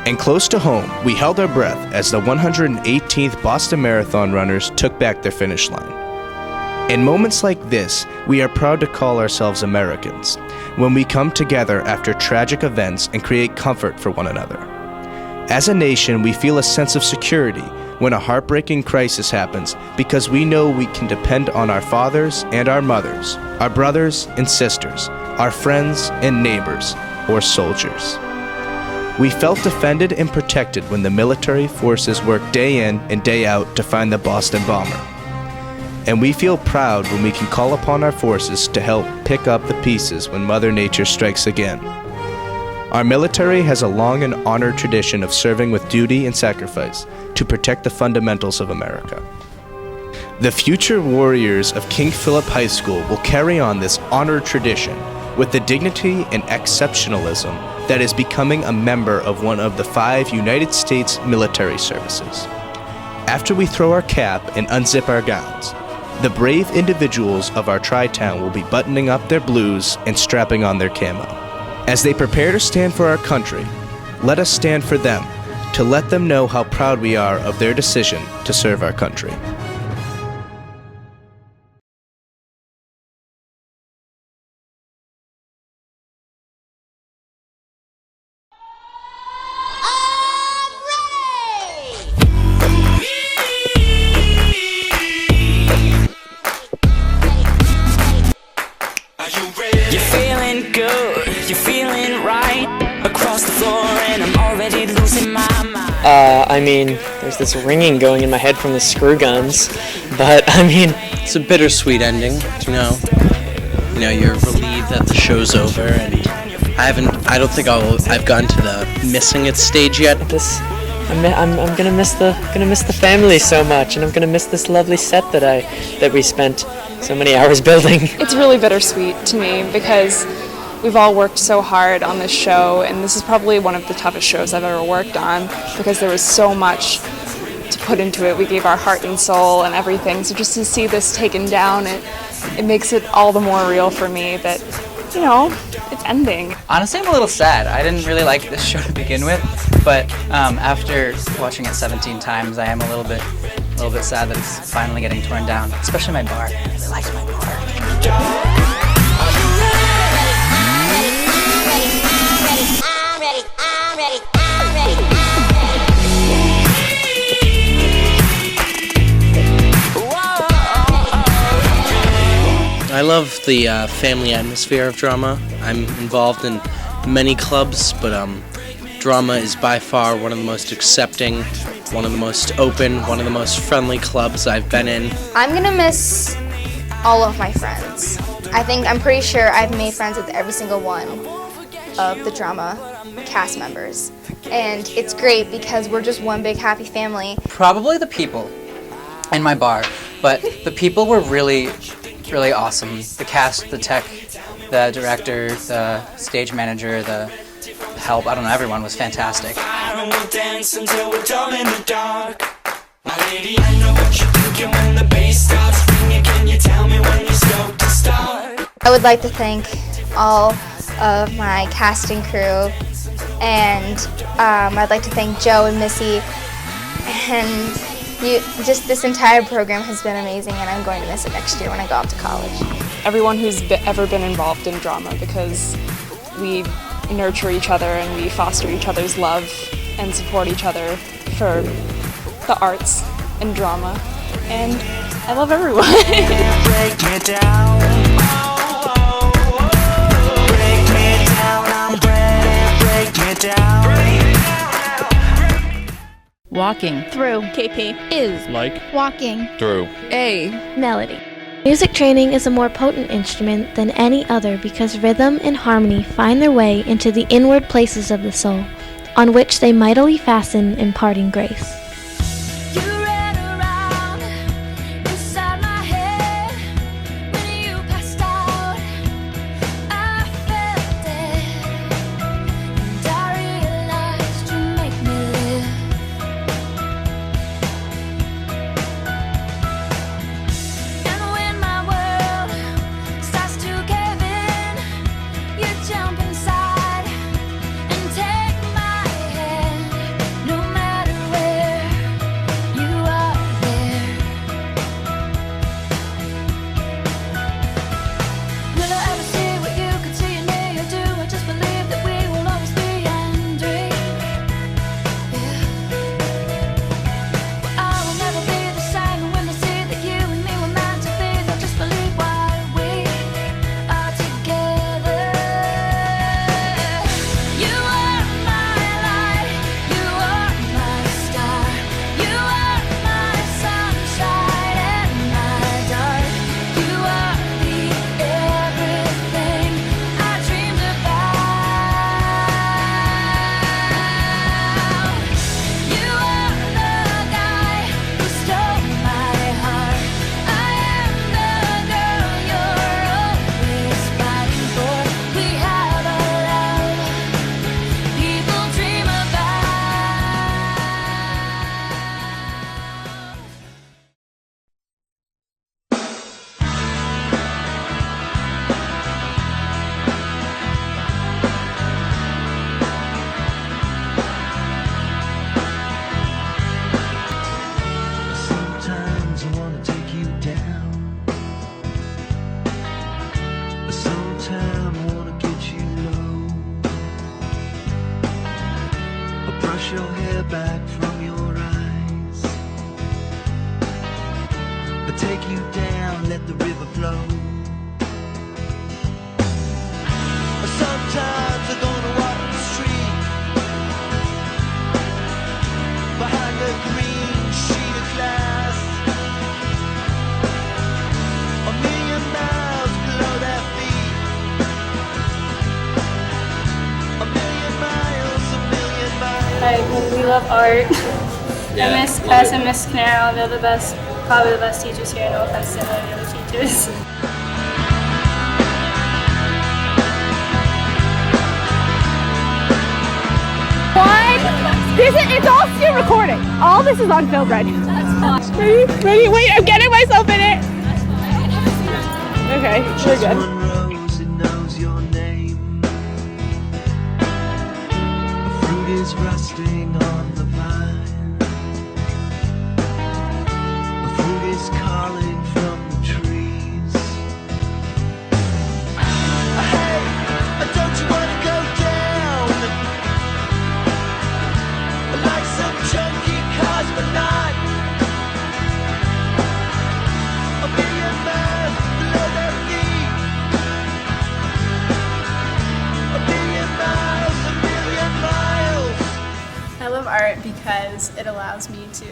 And close to home, we held our breath as the 118th Boston Marathon runners took back their finish line. In moments like this, we are proud to call ourselves Americans, when we come together after tragic events and create comfort for one another. As a nation, we feel a sense of security when a heartbreaking crisis happens because we know we can depend on our fathers and our mothers, our brothers and sisters, our friends and neighbors, or soldiers. We felt defended and protected when the military forces worked day in and day out to find the Boston bomber. And we feel proud when we can call upon our forces to help pick up the pieces when Mother Nature strikes again. Our military has a long and honored tradition of serving with duty and sacrifice to protect the fundamentals of America. The future warriors of King Philip High School will carry on this honored tradition with the dignity and exceptionalism that is becoming a member of one of the 5 United States military services. After we throw our cap and unzip our gowns, the brave individuals of our tri-town will be buttoning up their blues and strapping on their camo. As they prepare to stand for our country, let us stand for them, to let them know how proud we are of their decision to serve our country. You're feeling good, you're feeling right. Across the floor and I'm already losing my mind. I mean, there's this ringing going in my head from the screw guns, but I mean, it's a bittersweet ending, you know. You know, you're relieved that the show's over, and I don't think I've gotten to the missing it stage yet. I'm gonna miss the family so much, and I'm gonna miss this lovely set that we spent so many hours building. It's really bittersweet to me because we've all worked so hard on this show, and this is probably one of the toughest shows I've ever worked on because there was so much to put into it. We gave our heart and soul and everything, so just to see this taken down, it makes it all the more real for me that, you know, it's ending. Honestly, I'm a little sad. I didn't really like this show to begin with, but after watching it 17 times, I am a little bit sad that it's finally getting torn down, especially my bar. I really liked my bar. I love the family atmosphere of drama. I'm involved in many clubs, but drama is by far one of the most accepting, one of the most open, one of the most friendly clubs I've been in. I'm gonna miss all of my friends. I'm pretty sure I've made friends with every single one of the drama cast members. And it's great because we're just one big happy family. Probably the people in my bar, but the people were really awesome. The cast, the tech, the director, the stage manager, the help, I don't know, everyone was fantastic. And we'll dance until we're dumb in the dark. My lady, I know what you're thinking when the bass starts ringing. Can you tell me when you're stoked to start? I would like to thank all of my casting crew, and I'd like to thank Joe and Missy, and just this entire program has been amazing, and I'm going to miss it next year when I go off to college. Everyone who's ever been involved in drama, because we nurture each other and we foster each other's love and support each other for the arts and drama, and I love everyone. Break me down. Break me down, I'm ready. Break me down. Walking through KP is like walking through a melody. Music training is a more potent instrument than any other because rhythm and harmony find their way into the inward places of the soul, on which they mightily fasten imparting grace. We love art. I miss Cass and Miss Canaro. They're the best, probably the best teachers here. No offense to any other teachers. It's all still recording. All this is on film, ready? Ready? Wait, I'm getting myself in it. Okay, we're good. Is rusting on the vine. The fruit is calling from the trees. Hey, don't you want to go down like some chunky cosmonaut? A million miles below their feet. A million miles, a million miles. I love art because it allows me to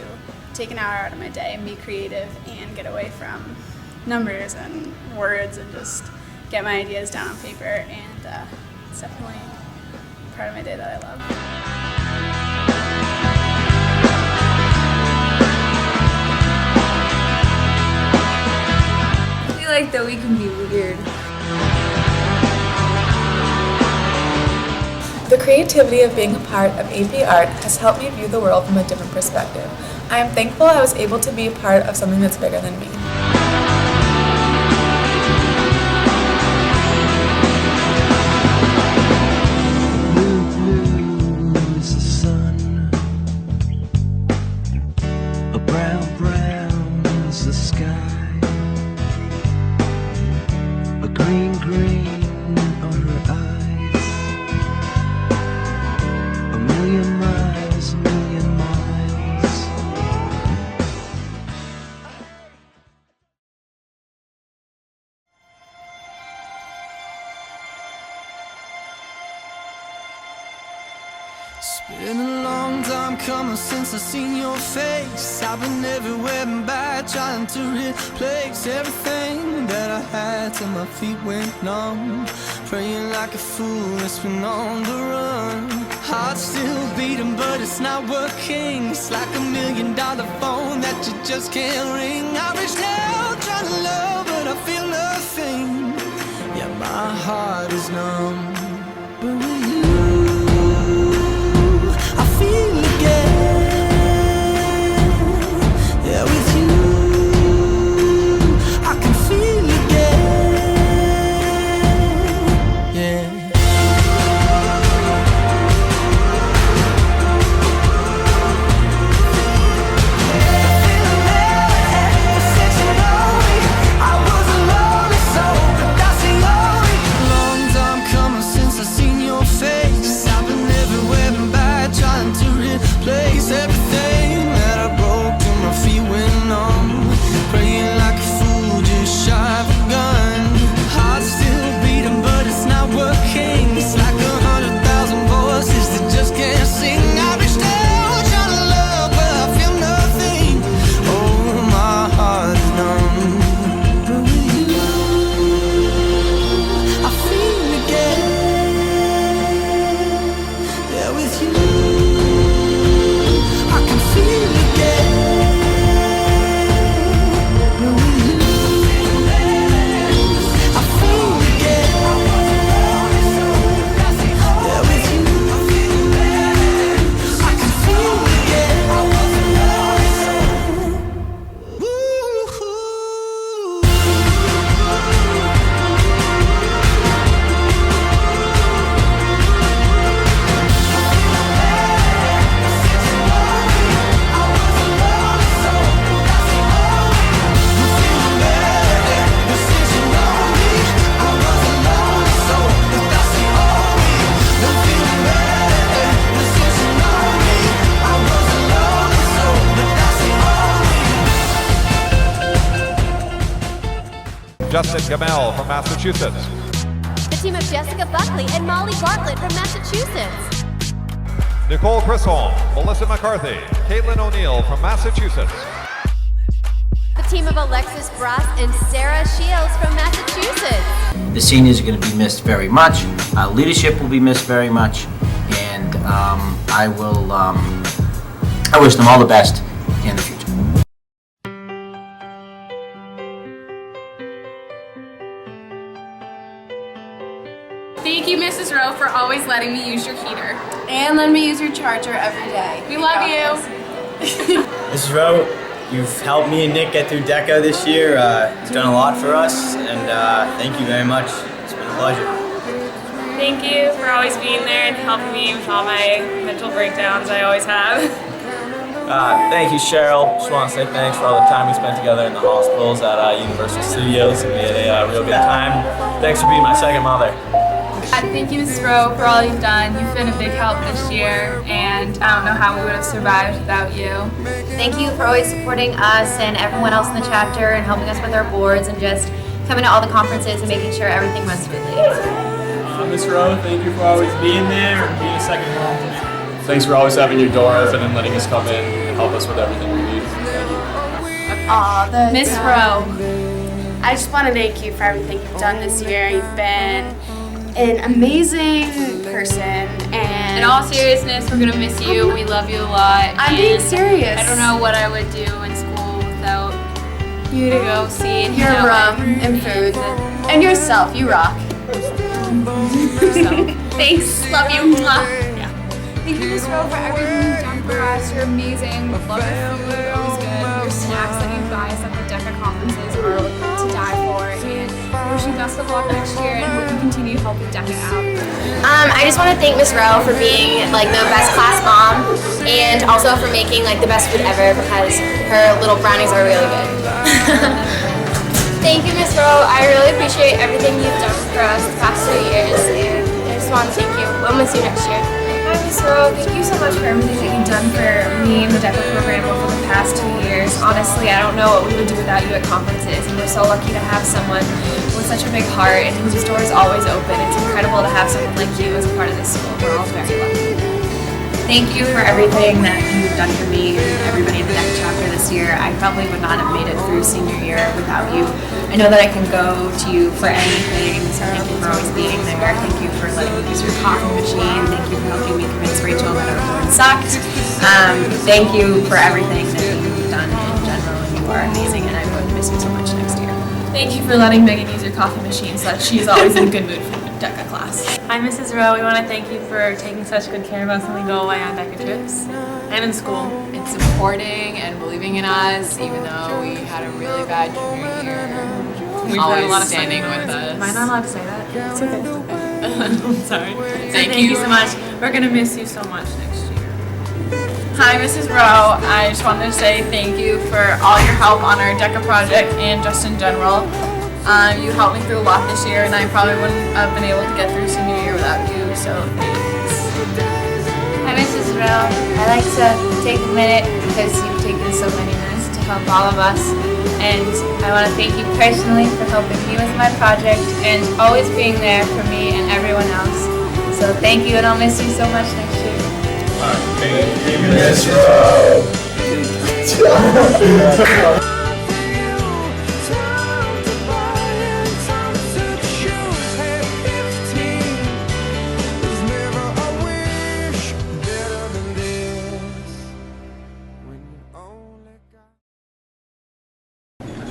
take an hour out of my day and be creative and get away from numbers and words and just get my ideas down on paper, and it's definitely part of my day that I love. I feel like that we can be weird. The creativity of being a part of AP Art has helped me view the world from a different perspective. I am thankful I was able to be a part of something that's bigger than me. Blue is the sun. A brown is the sky. A green are her eyes. A million miles, a million miles. It's been a long time coming since I seen your face. I've been everywhere and back trying to replace everything had till my feet went numb. Praying like a fool, it's been on the run. Heart still beating, but it's not working. It's like $1 million phone that you just can't ring. I reached out trying to love, but I feel nothing. Yeah, my heart is numb. But with you, I feel again. Yeah, with you, I can feel again. Yeah. Place everything that I broke till my feet went numb. Praying like a fool, just shy of a gun. Heart still beating, but it's not working. It's like 100,000 voices that just can't sing. I reached out trying to love, but I feel nothing. Oh, my heart is numb. But with you, I feel again. Yeah, with you. Justin Gamel from Massachusetts. The team of Jessica Buckley and Molly Bartlett from Massachusetts. Nicole Chisholm, Melissa McCarthy, Caitlin O'Neill from Massachusetts. The team of Alexis Brass and Sarah Shields from Massachusetts. The seniors are going to be missed very much. Leadership will be missed very much, and I wish them all the best in the future. Thank you, Mrs. Rowe, for always letting me use your heater. And let me use your charger every day. We love you. Mrs. Rowe, you've helped me and Nick get through DECA this year. You've done a lot for us, and thank you very much. It's been a pleasure. Thank you for always being there and helping me with all my mental breakdowns I always have. Thank you, Cheryl. Just want to say thanks for all the time we spent together in the hospitals at Universal Studios. We had a real good time. Thanks for being my second mother. Thank you, Mrs. Rowe, for all you've done. You've been a big help this year, and I don't know how we would have survived without you. Thank you for always supporting us and everyone else in the chapter and helping us with our boards and just coming to all the conferences and making sure everything runs smoothly. Miss Rowe, thank you for always being there and being a second home to me. Thanks for always having your door open and letting us come in and help us with everything we need. Miss Rowe, I just want to thank you for everything you've done this year. You've been an amazing person, and in all seriousness, we're gonna miss you. We love you a lot. I'm being serious. I don't know what I would do in school without you to go see and your room and food and yourself. You rock. Thanks. Love you. Mwah. Yeah. Thank you, Miss Rowe, for everything you've done for us. You're amazing. We love your food. You're always good. Your snacks that you buy us at the DECA conferences are to die for. And wish you best of luck next year and hope you continue helping DECA out. I just want to thank Miss Rowe for being like the best class mom and also for making like the best food ever because her little brownies are really good. Thank you, Miss Rowe. I really appreciate everything you've done for us the past 2 years, and I just want to thank you. We'll miss you next year. Hi, Miss Rowe. Thank you so much for everything that you've done for me and the DECA program over the past 2 years. Honestly, I don't know what we would do without you at conferences, and we're so lucky to have someone with such a big heart and whose door is always open. It's incredible to have someone like you as a part of this school. We're all very lucky. Thank you for everything that you've done for me and everybody in the DECA chapter this year. I probably would not have made it through senior year without you. I know that I can go to you for anything, so thank you for always being there. Thank you for letting me use your coffee machine. Thank you for helping me convince Rachel that our board sucked. Thank you for everything that you've done in general. You are amazing, and I would miss you so much next year. Thank you for letting Megan use your coffee machine so that she's always in a good mood for DECA class. Hi, Mrs. Rowe. We want to thank you for taking such good care of us when we go away on DECA trips and in school. And supporting and believing in us, even though we had a really bad junior year. We've Always heard a lot of standing stuff. with us. Am I not allowed to say that? It's okay. I'm sorry. Thank you you. so much. We're going to miss you so much next year. Hi, Mrs. Rowe. I just wanted to say thank you for all your help on our DECA project and just in general. You helped me through a lot this year, and I probably wouldn't have been able to get through senior year without you, so thanks. Hi, Mrs. Rowe. I'd like to take a minute because you've taken so many minutes to help all of us. And I want to thank you personally for helping me with my project and always being there for me and everyone else. So thank you, and I'll miss you so much next year. Thank you, Miss Rowe.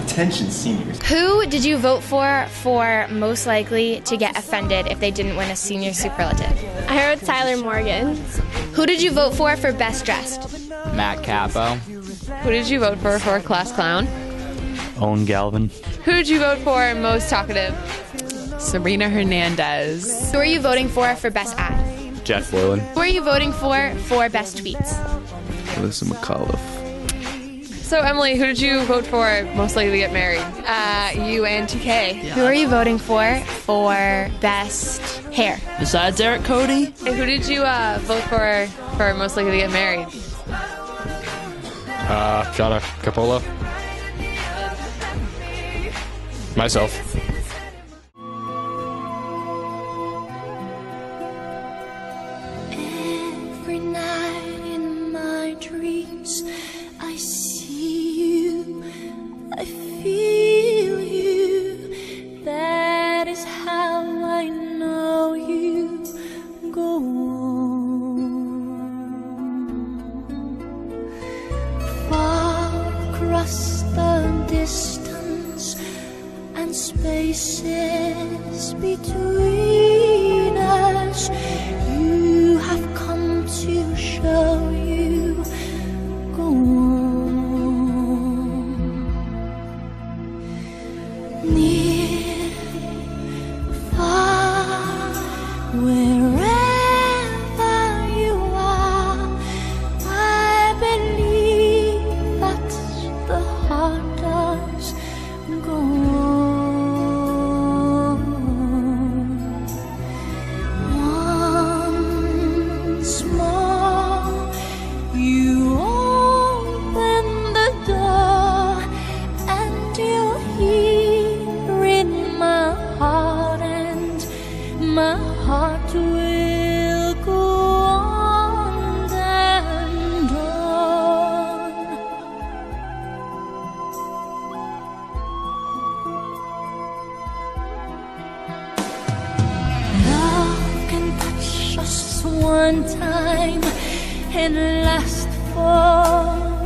Attention seniors. Who did you vote for most likely to get offended if they didn't win a senior superlative? I heard Tyler Morgan. Who did you vote for best dressed? Matt Capo. Who did you vote for class clown? Owen Galvin. Who did you vote for most talkative? Sabrina Hernandez. Who are you voting for best ad? Jeff Boylan. Who are you voting for best tweets? Alyssa McAuliffe. So Emily, who did you vote for most likely to get married? UNTK. Who are you voting for best hair? Besides Eric Cody. And who did you vote for most likely to get married? Jonna Capola. Myself. Every night in my dreams, I see you, I feel you. That is how I know you. Go on. Far across the distance and spaces between us, you have come to show you. Go on. Near, far, wherever you are, I believe that the heart does go on. Once more, you open the door, and you're here in my heart, and my heart will go on and on. Love can touch us one time and last for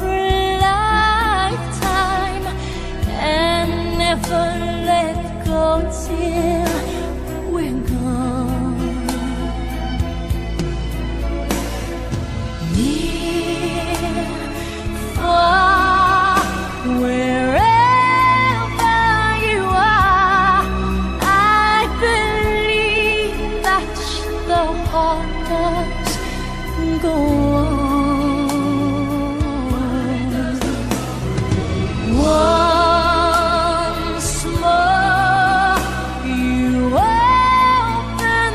a lifetime, and never let go till we're gone. Near, far, wherever you are, I believe that the heart does go on. Once more, you open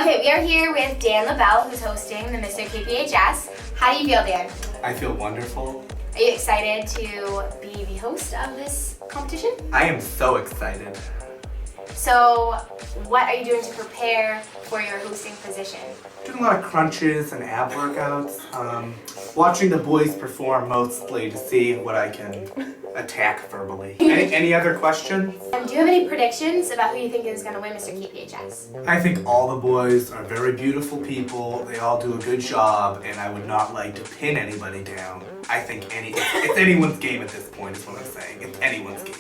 Okay, we are here with Dan LaBelle, who's hosting the Mr. KPHS. How do you feel, Dan? I feel wonderful. Are you excited to be the host of this competition? I am so excited. So, what are you doing to prepare for your hosting position? Doing a lot of crunches and ab workouts. Watching the boys perform mostly to see what I can attack verbally. Any other questions? Do you have any predictions about who you think is going to win Mr. KPHS? I think all the boys are very beautiful people. They all do a good job, and I would not like to pin anybody down. I think it's anyone's game at this point is what I'm saying. It's anyone's game.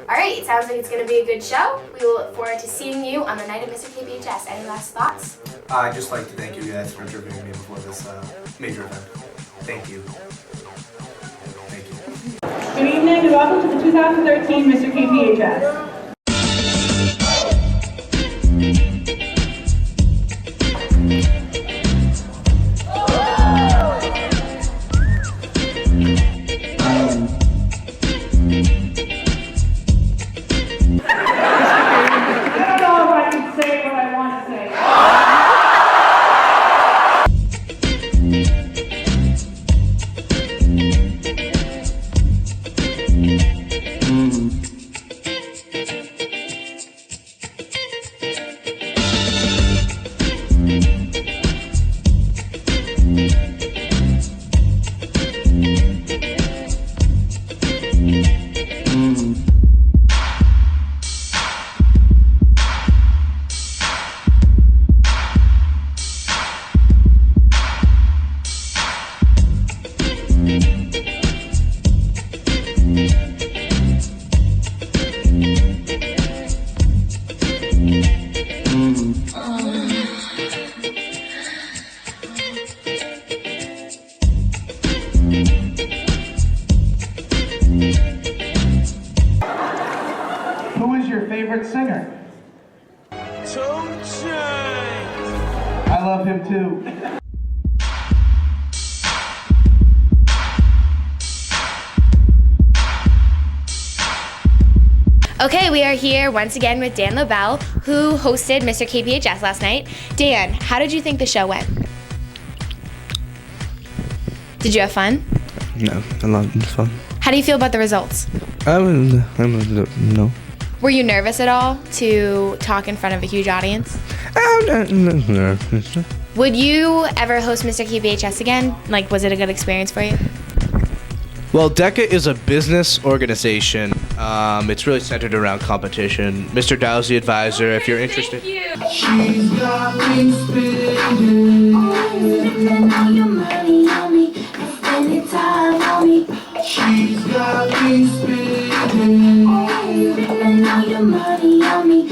Alright, it sounds like it's going to be a good show. We will look forward to seeing you on the night of Mr. KPHS. Any last thoughts? I'd just like to thank you guys for interviewing me before this major event. Thank you. Thank you. Good evening and welcome to the 2013 Mr. KPHS. Who is your favorite singer? I love him too. Okay, we are here once again with Dan LaBelle, who hosted Mr. KPHS last night. Dan, how did you think the show went? Did you have fun? No, a lot of fun. How do you feel about the results? No. Were you nervous at all to talk in front of a huge audience? No. Would you ever host Mr. KPHS again? Like, was it a good experience for you? Well, DECA is a business organization. It's really centered around competition. Mr. Dow's the advisor if you're interested. She's got me spending all your money on me, spending time on me. She's got me spending all your money on me,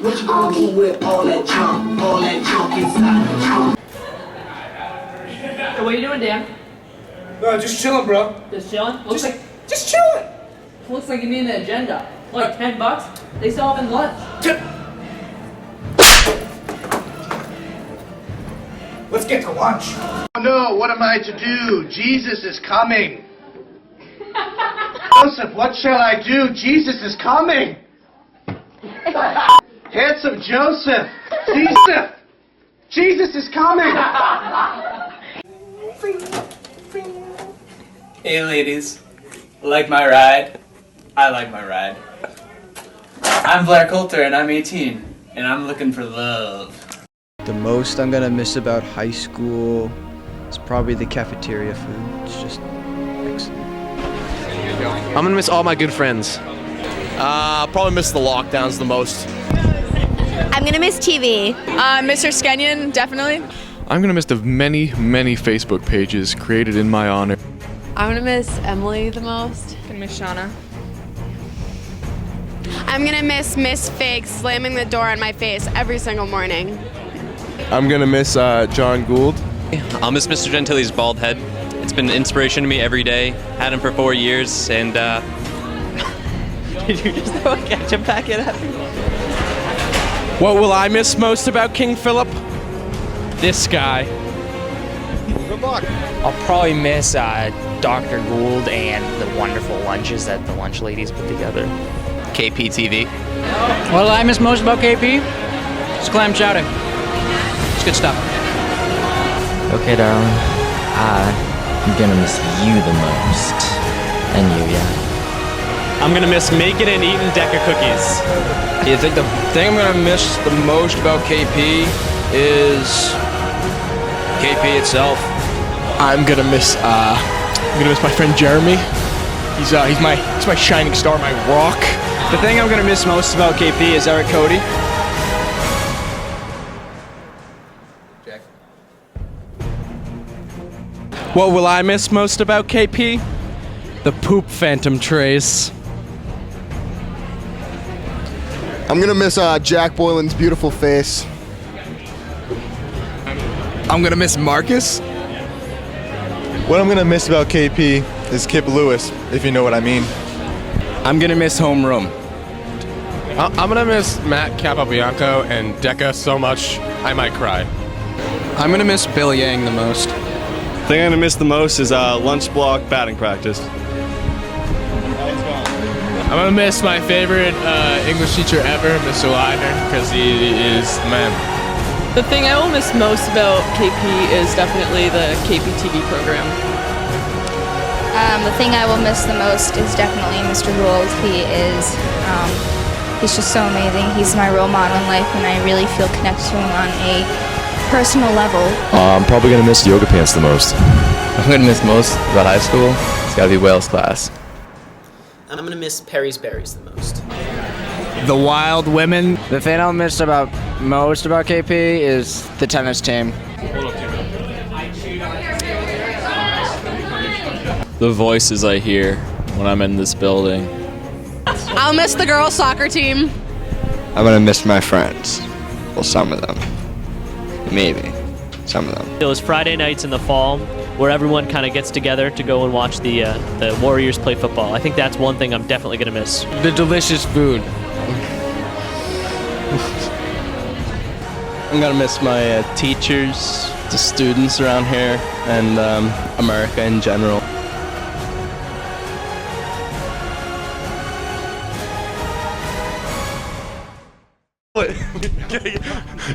What you gonna do with all that junk inside the trunk? So what are you doing, Dan? No, just chilling, bro. Just chilling? Just chilling. Looks like you need an agenda. Like $10? They sell them lunch. Let's get to lunch. Oh no, what am I to do? Jesus is coming. Joseph, what shall I do? Jesus is coming. Handsome Joseph. Jesus is coming. Hey ladies, like my ride? I like my ride. I'm Blair Coulter and I'm 18 and I'm looking for love. The most I'm gonna miss about high school is probably the cafeteria food. It's just excellent. I'm gonna miss all my good friends. Probably miss the lockdowns the most. I'm gonna miss TV. Mr. Skenyon, definitely. I'm gonna miss the many Facebook pages created in my honor. I'm gonna miss Emily the most. Gonna miss Shauna. I'm gonna miss Miss Fig slamming the door in my face every single morning. I'm gonna miss John Gould. I'll miss Mr. Gentili's bald head. It's been an inspiration to me every day. Had him for 4 years, and Did you just throw a ketchup packet at me? What will I miss most about King Philip? This guy. Good luck. I'll probably miss Dr. Gould and the wonderful lunches that the lunch ladies put together. KPTV. What I miss most about KP? It's clam chowder. Good stuff. Okay, darling. I'm gonna miss you the most. And you, yeah. I'm gonna miss making and eating DECA cookies. I think the thing I'm gonna miss the most about KP is KP itself. I'm gonna miss my friend Jeremy. He's my shining star, my rock. The thing I'm gonna miss most about KP is Eric Cody. What will I miss most about KP? The poop phantom trays. I'm gonna miss Jack Boylan's beautiful face. I'm gonna miss Marcus. What I'm gonna miss about KP is Kip Lewis, if you know what I mean. I'm gonna miss homeroom. I'm gonna miss Matt Capobianco and DECA so much I might cry. I'm gonna miss Bill Yang the most. The thing I'm gonna miss the most is lunch block batting practice. I'm gonna miss my favorite English teacher ever, Mr. Leitner, because he is the man. The thing I will miss most about KP is definitely the KPTV program. The thing I will miss the most is definitely Mr. Gould. He's just so amazing. He's my role model in life, and I really feel connected to him on a personal level. I'm probably gonna miss yoga pants the most. I'm gonna miss most about high school. It's gotta be Wales class. I'm gonna miss Perry's Berries the most. The wild women. The thing I'll miss most about KP is the tennis team. The voices I hear when I'm in this building. I'll miss the girls' soccer team. I'm gonna miss my friends. Well, some of them. Maybe. Some of them. It was Friday nights in the fall where everyone kind of gets together to go and watch the Warriors play football. I think that's one thing I'm definitely going to miss. The delicious food. I'm gonna miss my teachers, the students around here, and America in general.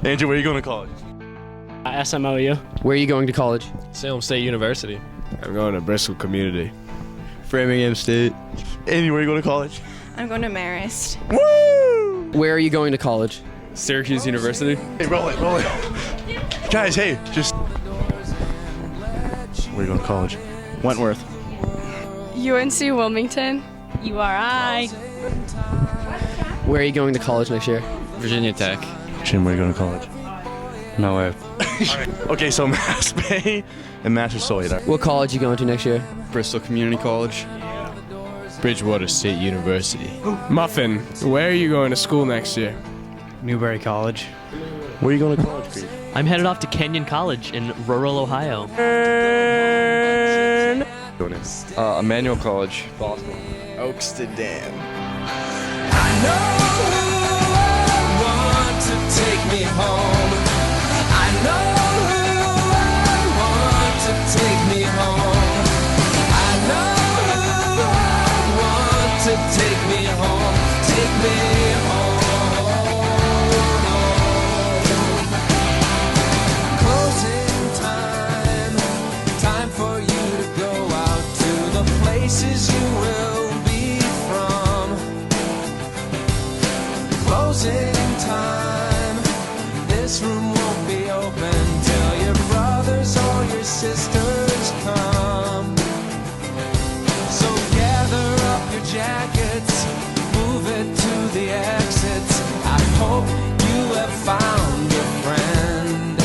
Andrew, where are you going to college? SMOU. Where are you going to college? Salem State University. I'm going to Bristol Community. Framingham State. Andy, where are you going to college? I'm going to Marist. Woo! Where are you going to college? Syracuse University. Hey, roll it. Guys, hey, just... Where are you going to college? Wentworth. UNC Wilmington. URI. Where are you going to college next year? Virginia Tech. Jim, where are you going to college? Nowhere. Okay, so Mass Bay and Massasoit. What college are you going to next year? Bristol Community College. Bridgewater State University. Muffin, where are you going to school next year? Newberry College. Where are you going to college, Pete? I'm headed off to Kenyon College in rural Ohio. Emmanuel College, Boston. Oaksterdam. Take me home. I know who I want to take me home. I know who I want to take me home. Take me home. Closing time. Time for you to go out to the places you will be from. Closing time. This room won't be open till your brothers or your sisters come. So gather up your jackets, move it to the exits. I hope you have found a friend.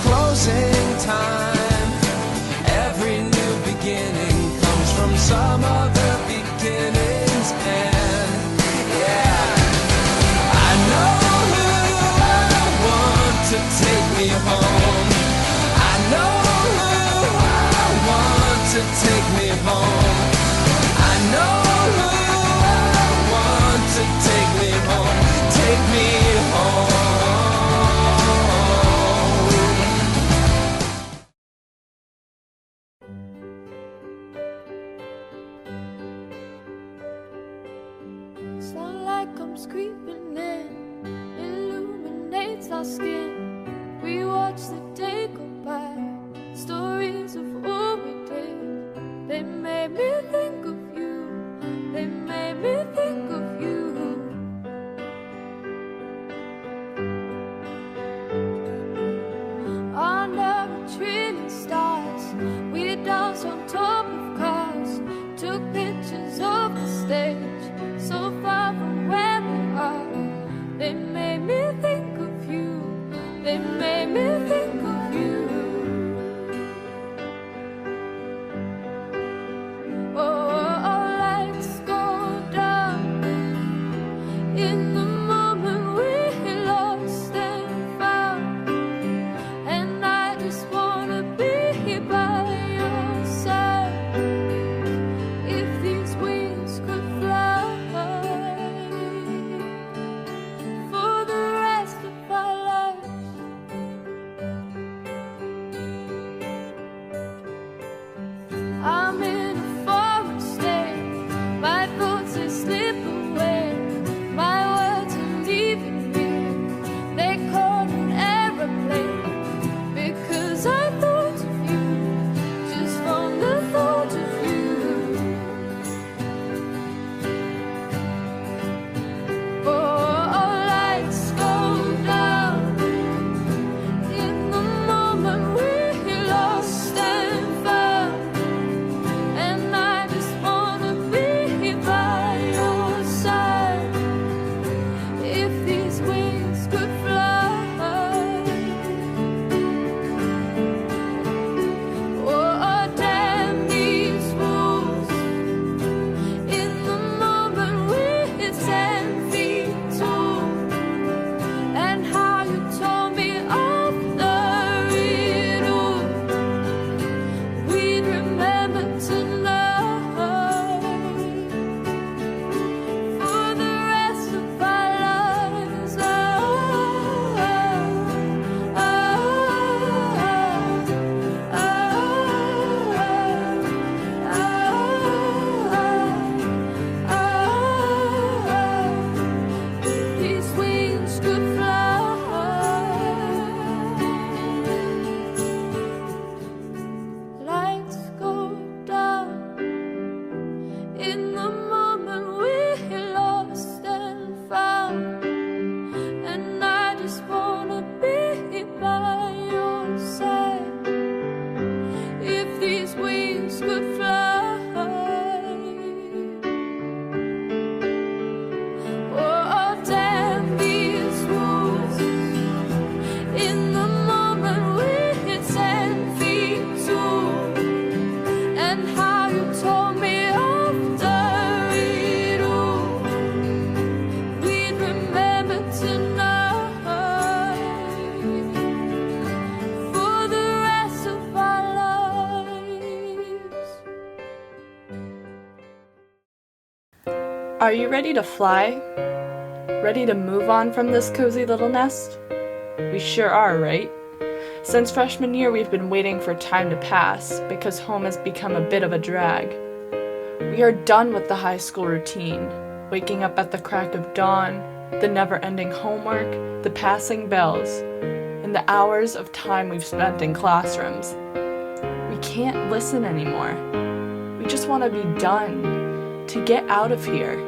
Closing time. Every new beginning comes from some other beginning's end. Yeah, I know to take me home. I know who I want to take me home. I know who I want to take me home. Take me home. Sunlight comes creeping in, illuminates our skin. watch the day go by. Stories of what we did, they made me think of you. They made me think of you. Under a trillion stars, we danced on top of cars, took pictures of the stage, so far from where we are. They made me think of you. They made me think of you. Oh, lights go down in the moment we lost and found, and I just wanna be by your side. If these wings could fly for the rest of our lives. I'm in a foreign state, my thoughts they slip away, my words are leaving me, they caught an aeroplane, because I thought of you, just from the thought of you. Oh, lights go down in the moment we lost and found, and I just wanna be by your side. If these wings could fly, oh, damn these rules. In the moment we're 10 feet tall, and how you told me after it all, we'd remember tonight for the rest of our lives. These wings could fly. Lights go down in the moment we lost and found, and I just wanna be by your side. If these wings could fly, oh, damn these rules. In the moment we're 10 feet tall, and how you told me after it all, we'd remember tonight for the rest of our lives. Are you ready to fly? Ready to move on from this cozy little nest? We sure are, right? Since freshman year, we've been waiting for time to pass because home has become a bit of a drag. We are done with the high school routine, waking up at the crack of dawn, the never-ending homework, the passing bells, and the hours of time we've spent in classrooms. We can't listen anymore. We just want to be done, to get out of here.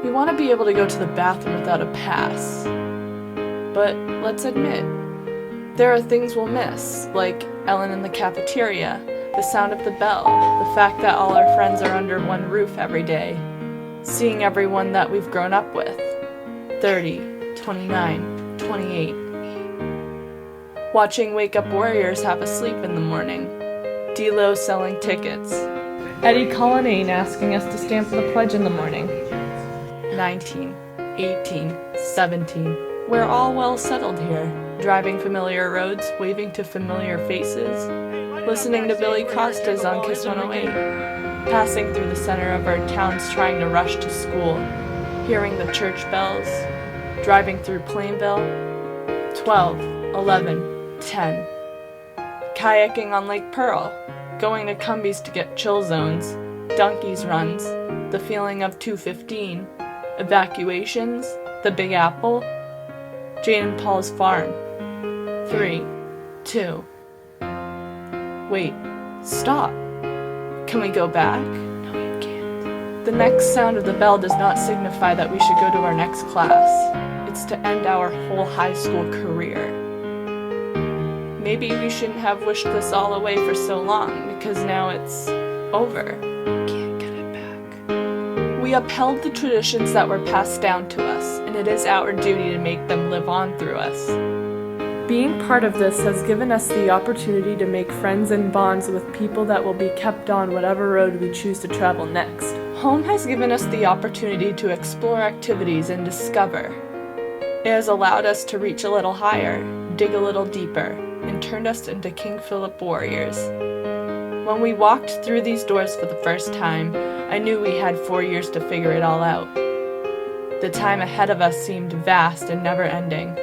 We want to be able to go to the bathroom without a pass. But let's admit, there are things we'll miss, like Ellen in the cafeteria, the sound of the bell, the fact that all our friends are under one roof every day, seeing everyone that we've grown up with, 30, 29, 28. Watching Wake Up Warriors have a sleep in the morning, D-Lo selling tickets, Eddie Cullinane asking us to stand for the pledge in the morning. 19, 18, 17. We're all well settled here, driving familiar roads, waving to familiar faces, listening to Billy Costas on Kiss 108, passing through the center of our towns trying to rush to school, hearing the church bells, driving through Plainville. 12, 11, 10. Kayaking on Lake Pearl, going to Cumbies to get chill zones, Donkey's runs, the feeling of 215, evacuations, the Big Apple, Jane and Paul's farm, 3, 2. Wait, stop. Can we go back? No, you can't. The next sound of the bell does not signify that we should go to our next class. It's to end our whole high school career. Maybe we shouldn't have wished this all away for so long, because now it's over. Can't get it back. We upheld the traditions that were passed down to us, and it is our duty to make them live on through us. Being part of this has given us the opportunity to make friends and bonds with people that will be kept on whatever road we choose to travel next. Home has given us the opportunity to explore activities and discover. It has allowed us to reach a little higher, dig a little deeper, and turned us into King Philip warriors. When we walked through these doors for the first time, I knew we had 4 years to figure it all out. The time ahead of us seemed vast and never-ending.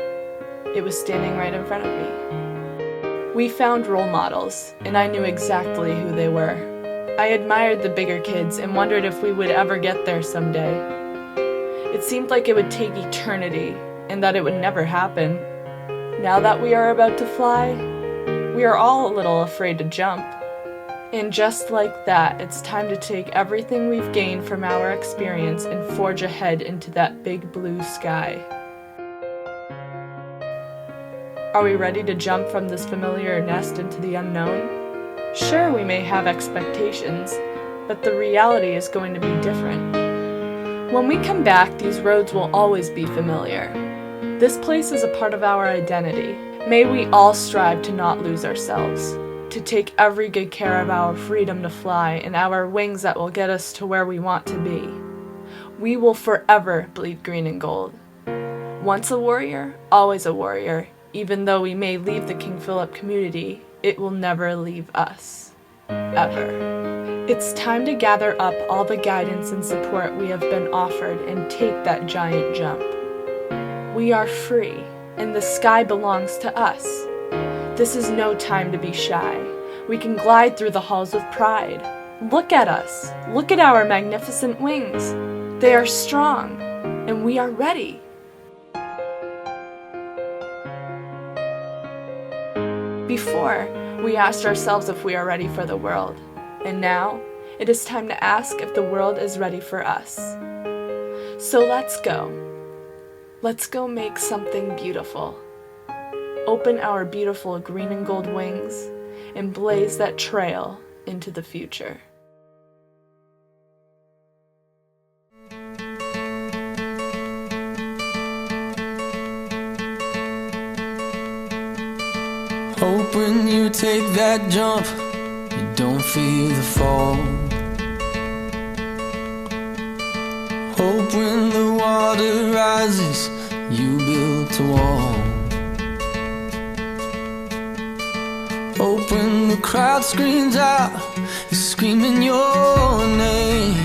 It was standing right in front of me. We found role models, and I knew exactly who they were. I admired the bigger kids and wondered if we would ever get there someday. It seemed like it would take eternity, and that it would never happen. Now that we are about to fly, we are all a little afraid to jump. And just like that, it's time to take everything we've gained from our experience and forge ahead into that big blue sky. Are we ready to jump from this familiar nest into the unknown? Sure, we may have expectations, but the reality is going to be different. When we come back, these roads will always be familiar. This place is a part of our identity. May we all strive to not lose ourselves, to take every good care of our freedom to fly and our wings that will get us to where we want to be. We will forever bleed green and gold. Once a warrior, always a warrior. Even though we may leave the King Philip community, it will never leave us. Ever. It's time to gather up all the guidance and support we have been offered and take that giant jump. We are free, and the sky belongs to us. This is no time to be shy. We can glide through the halls with pride. Look at us. Look at our magnificent wings. They are strong, and we are ready. Before, we asked ourselves if we are ready for the world, and now it is time to ask if the world is ready for us. So let's go. Let's go make something beautiful. Open our beautiful green and gold wings and blaze that trail into the future. Hope when you take that jump, you don't feel the fall. Hope when the water rises, you built a wall. Hope when the crowd screams out, you're screaming your name.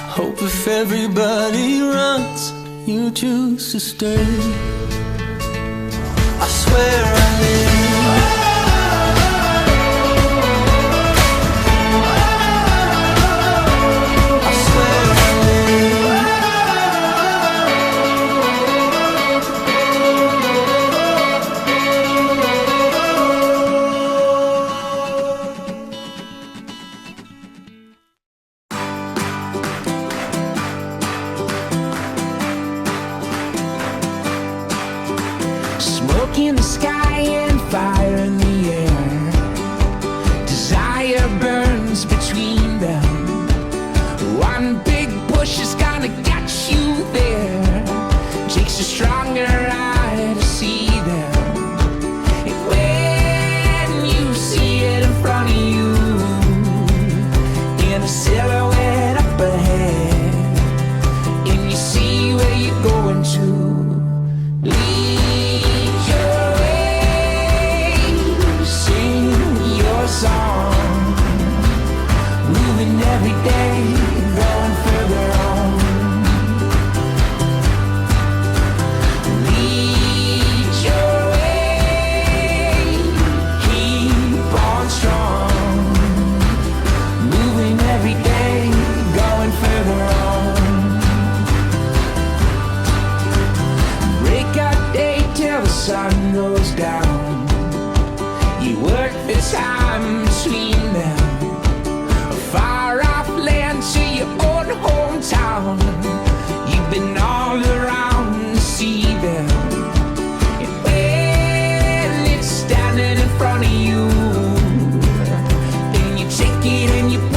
Hope if everybody runs, you choose to stay. I swear I live. I swear I live. Smoke in the sky and fire in the air. Desire burns between them. One big push is gonna get you there. Takes a stronger eye to see them. And when you see it in front of you, in a silhouette up ahead, and you see where you're going to. Song, moving every day, going further on. Lead your way, keep on strong. Moving every day, going further on. Break out day to pocket and you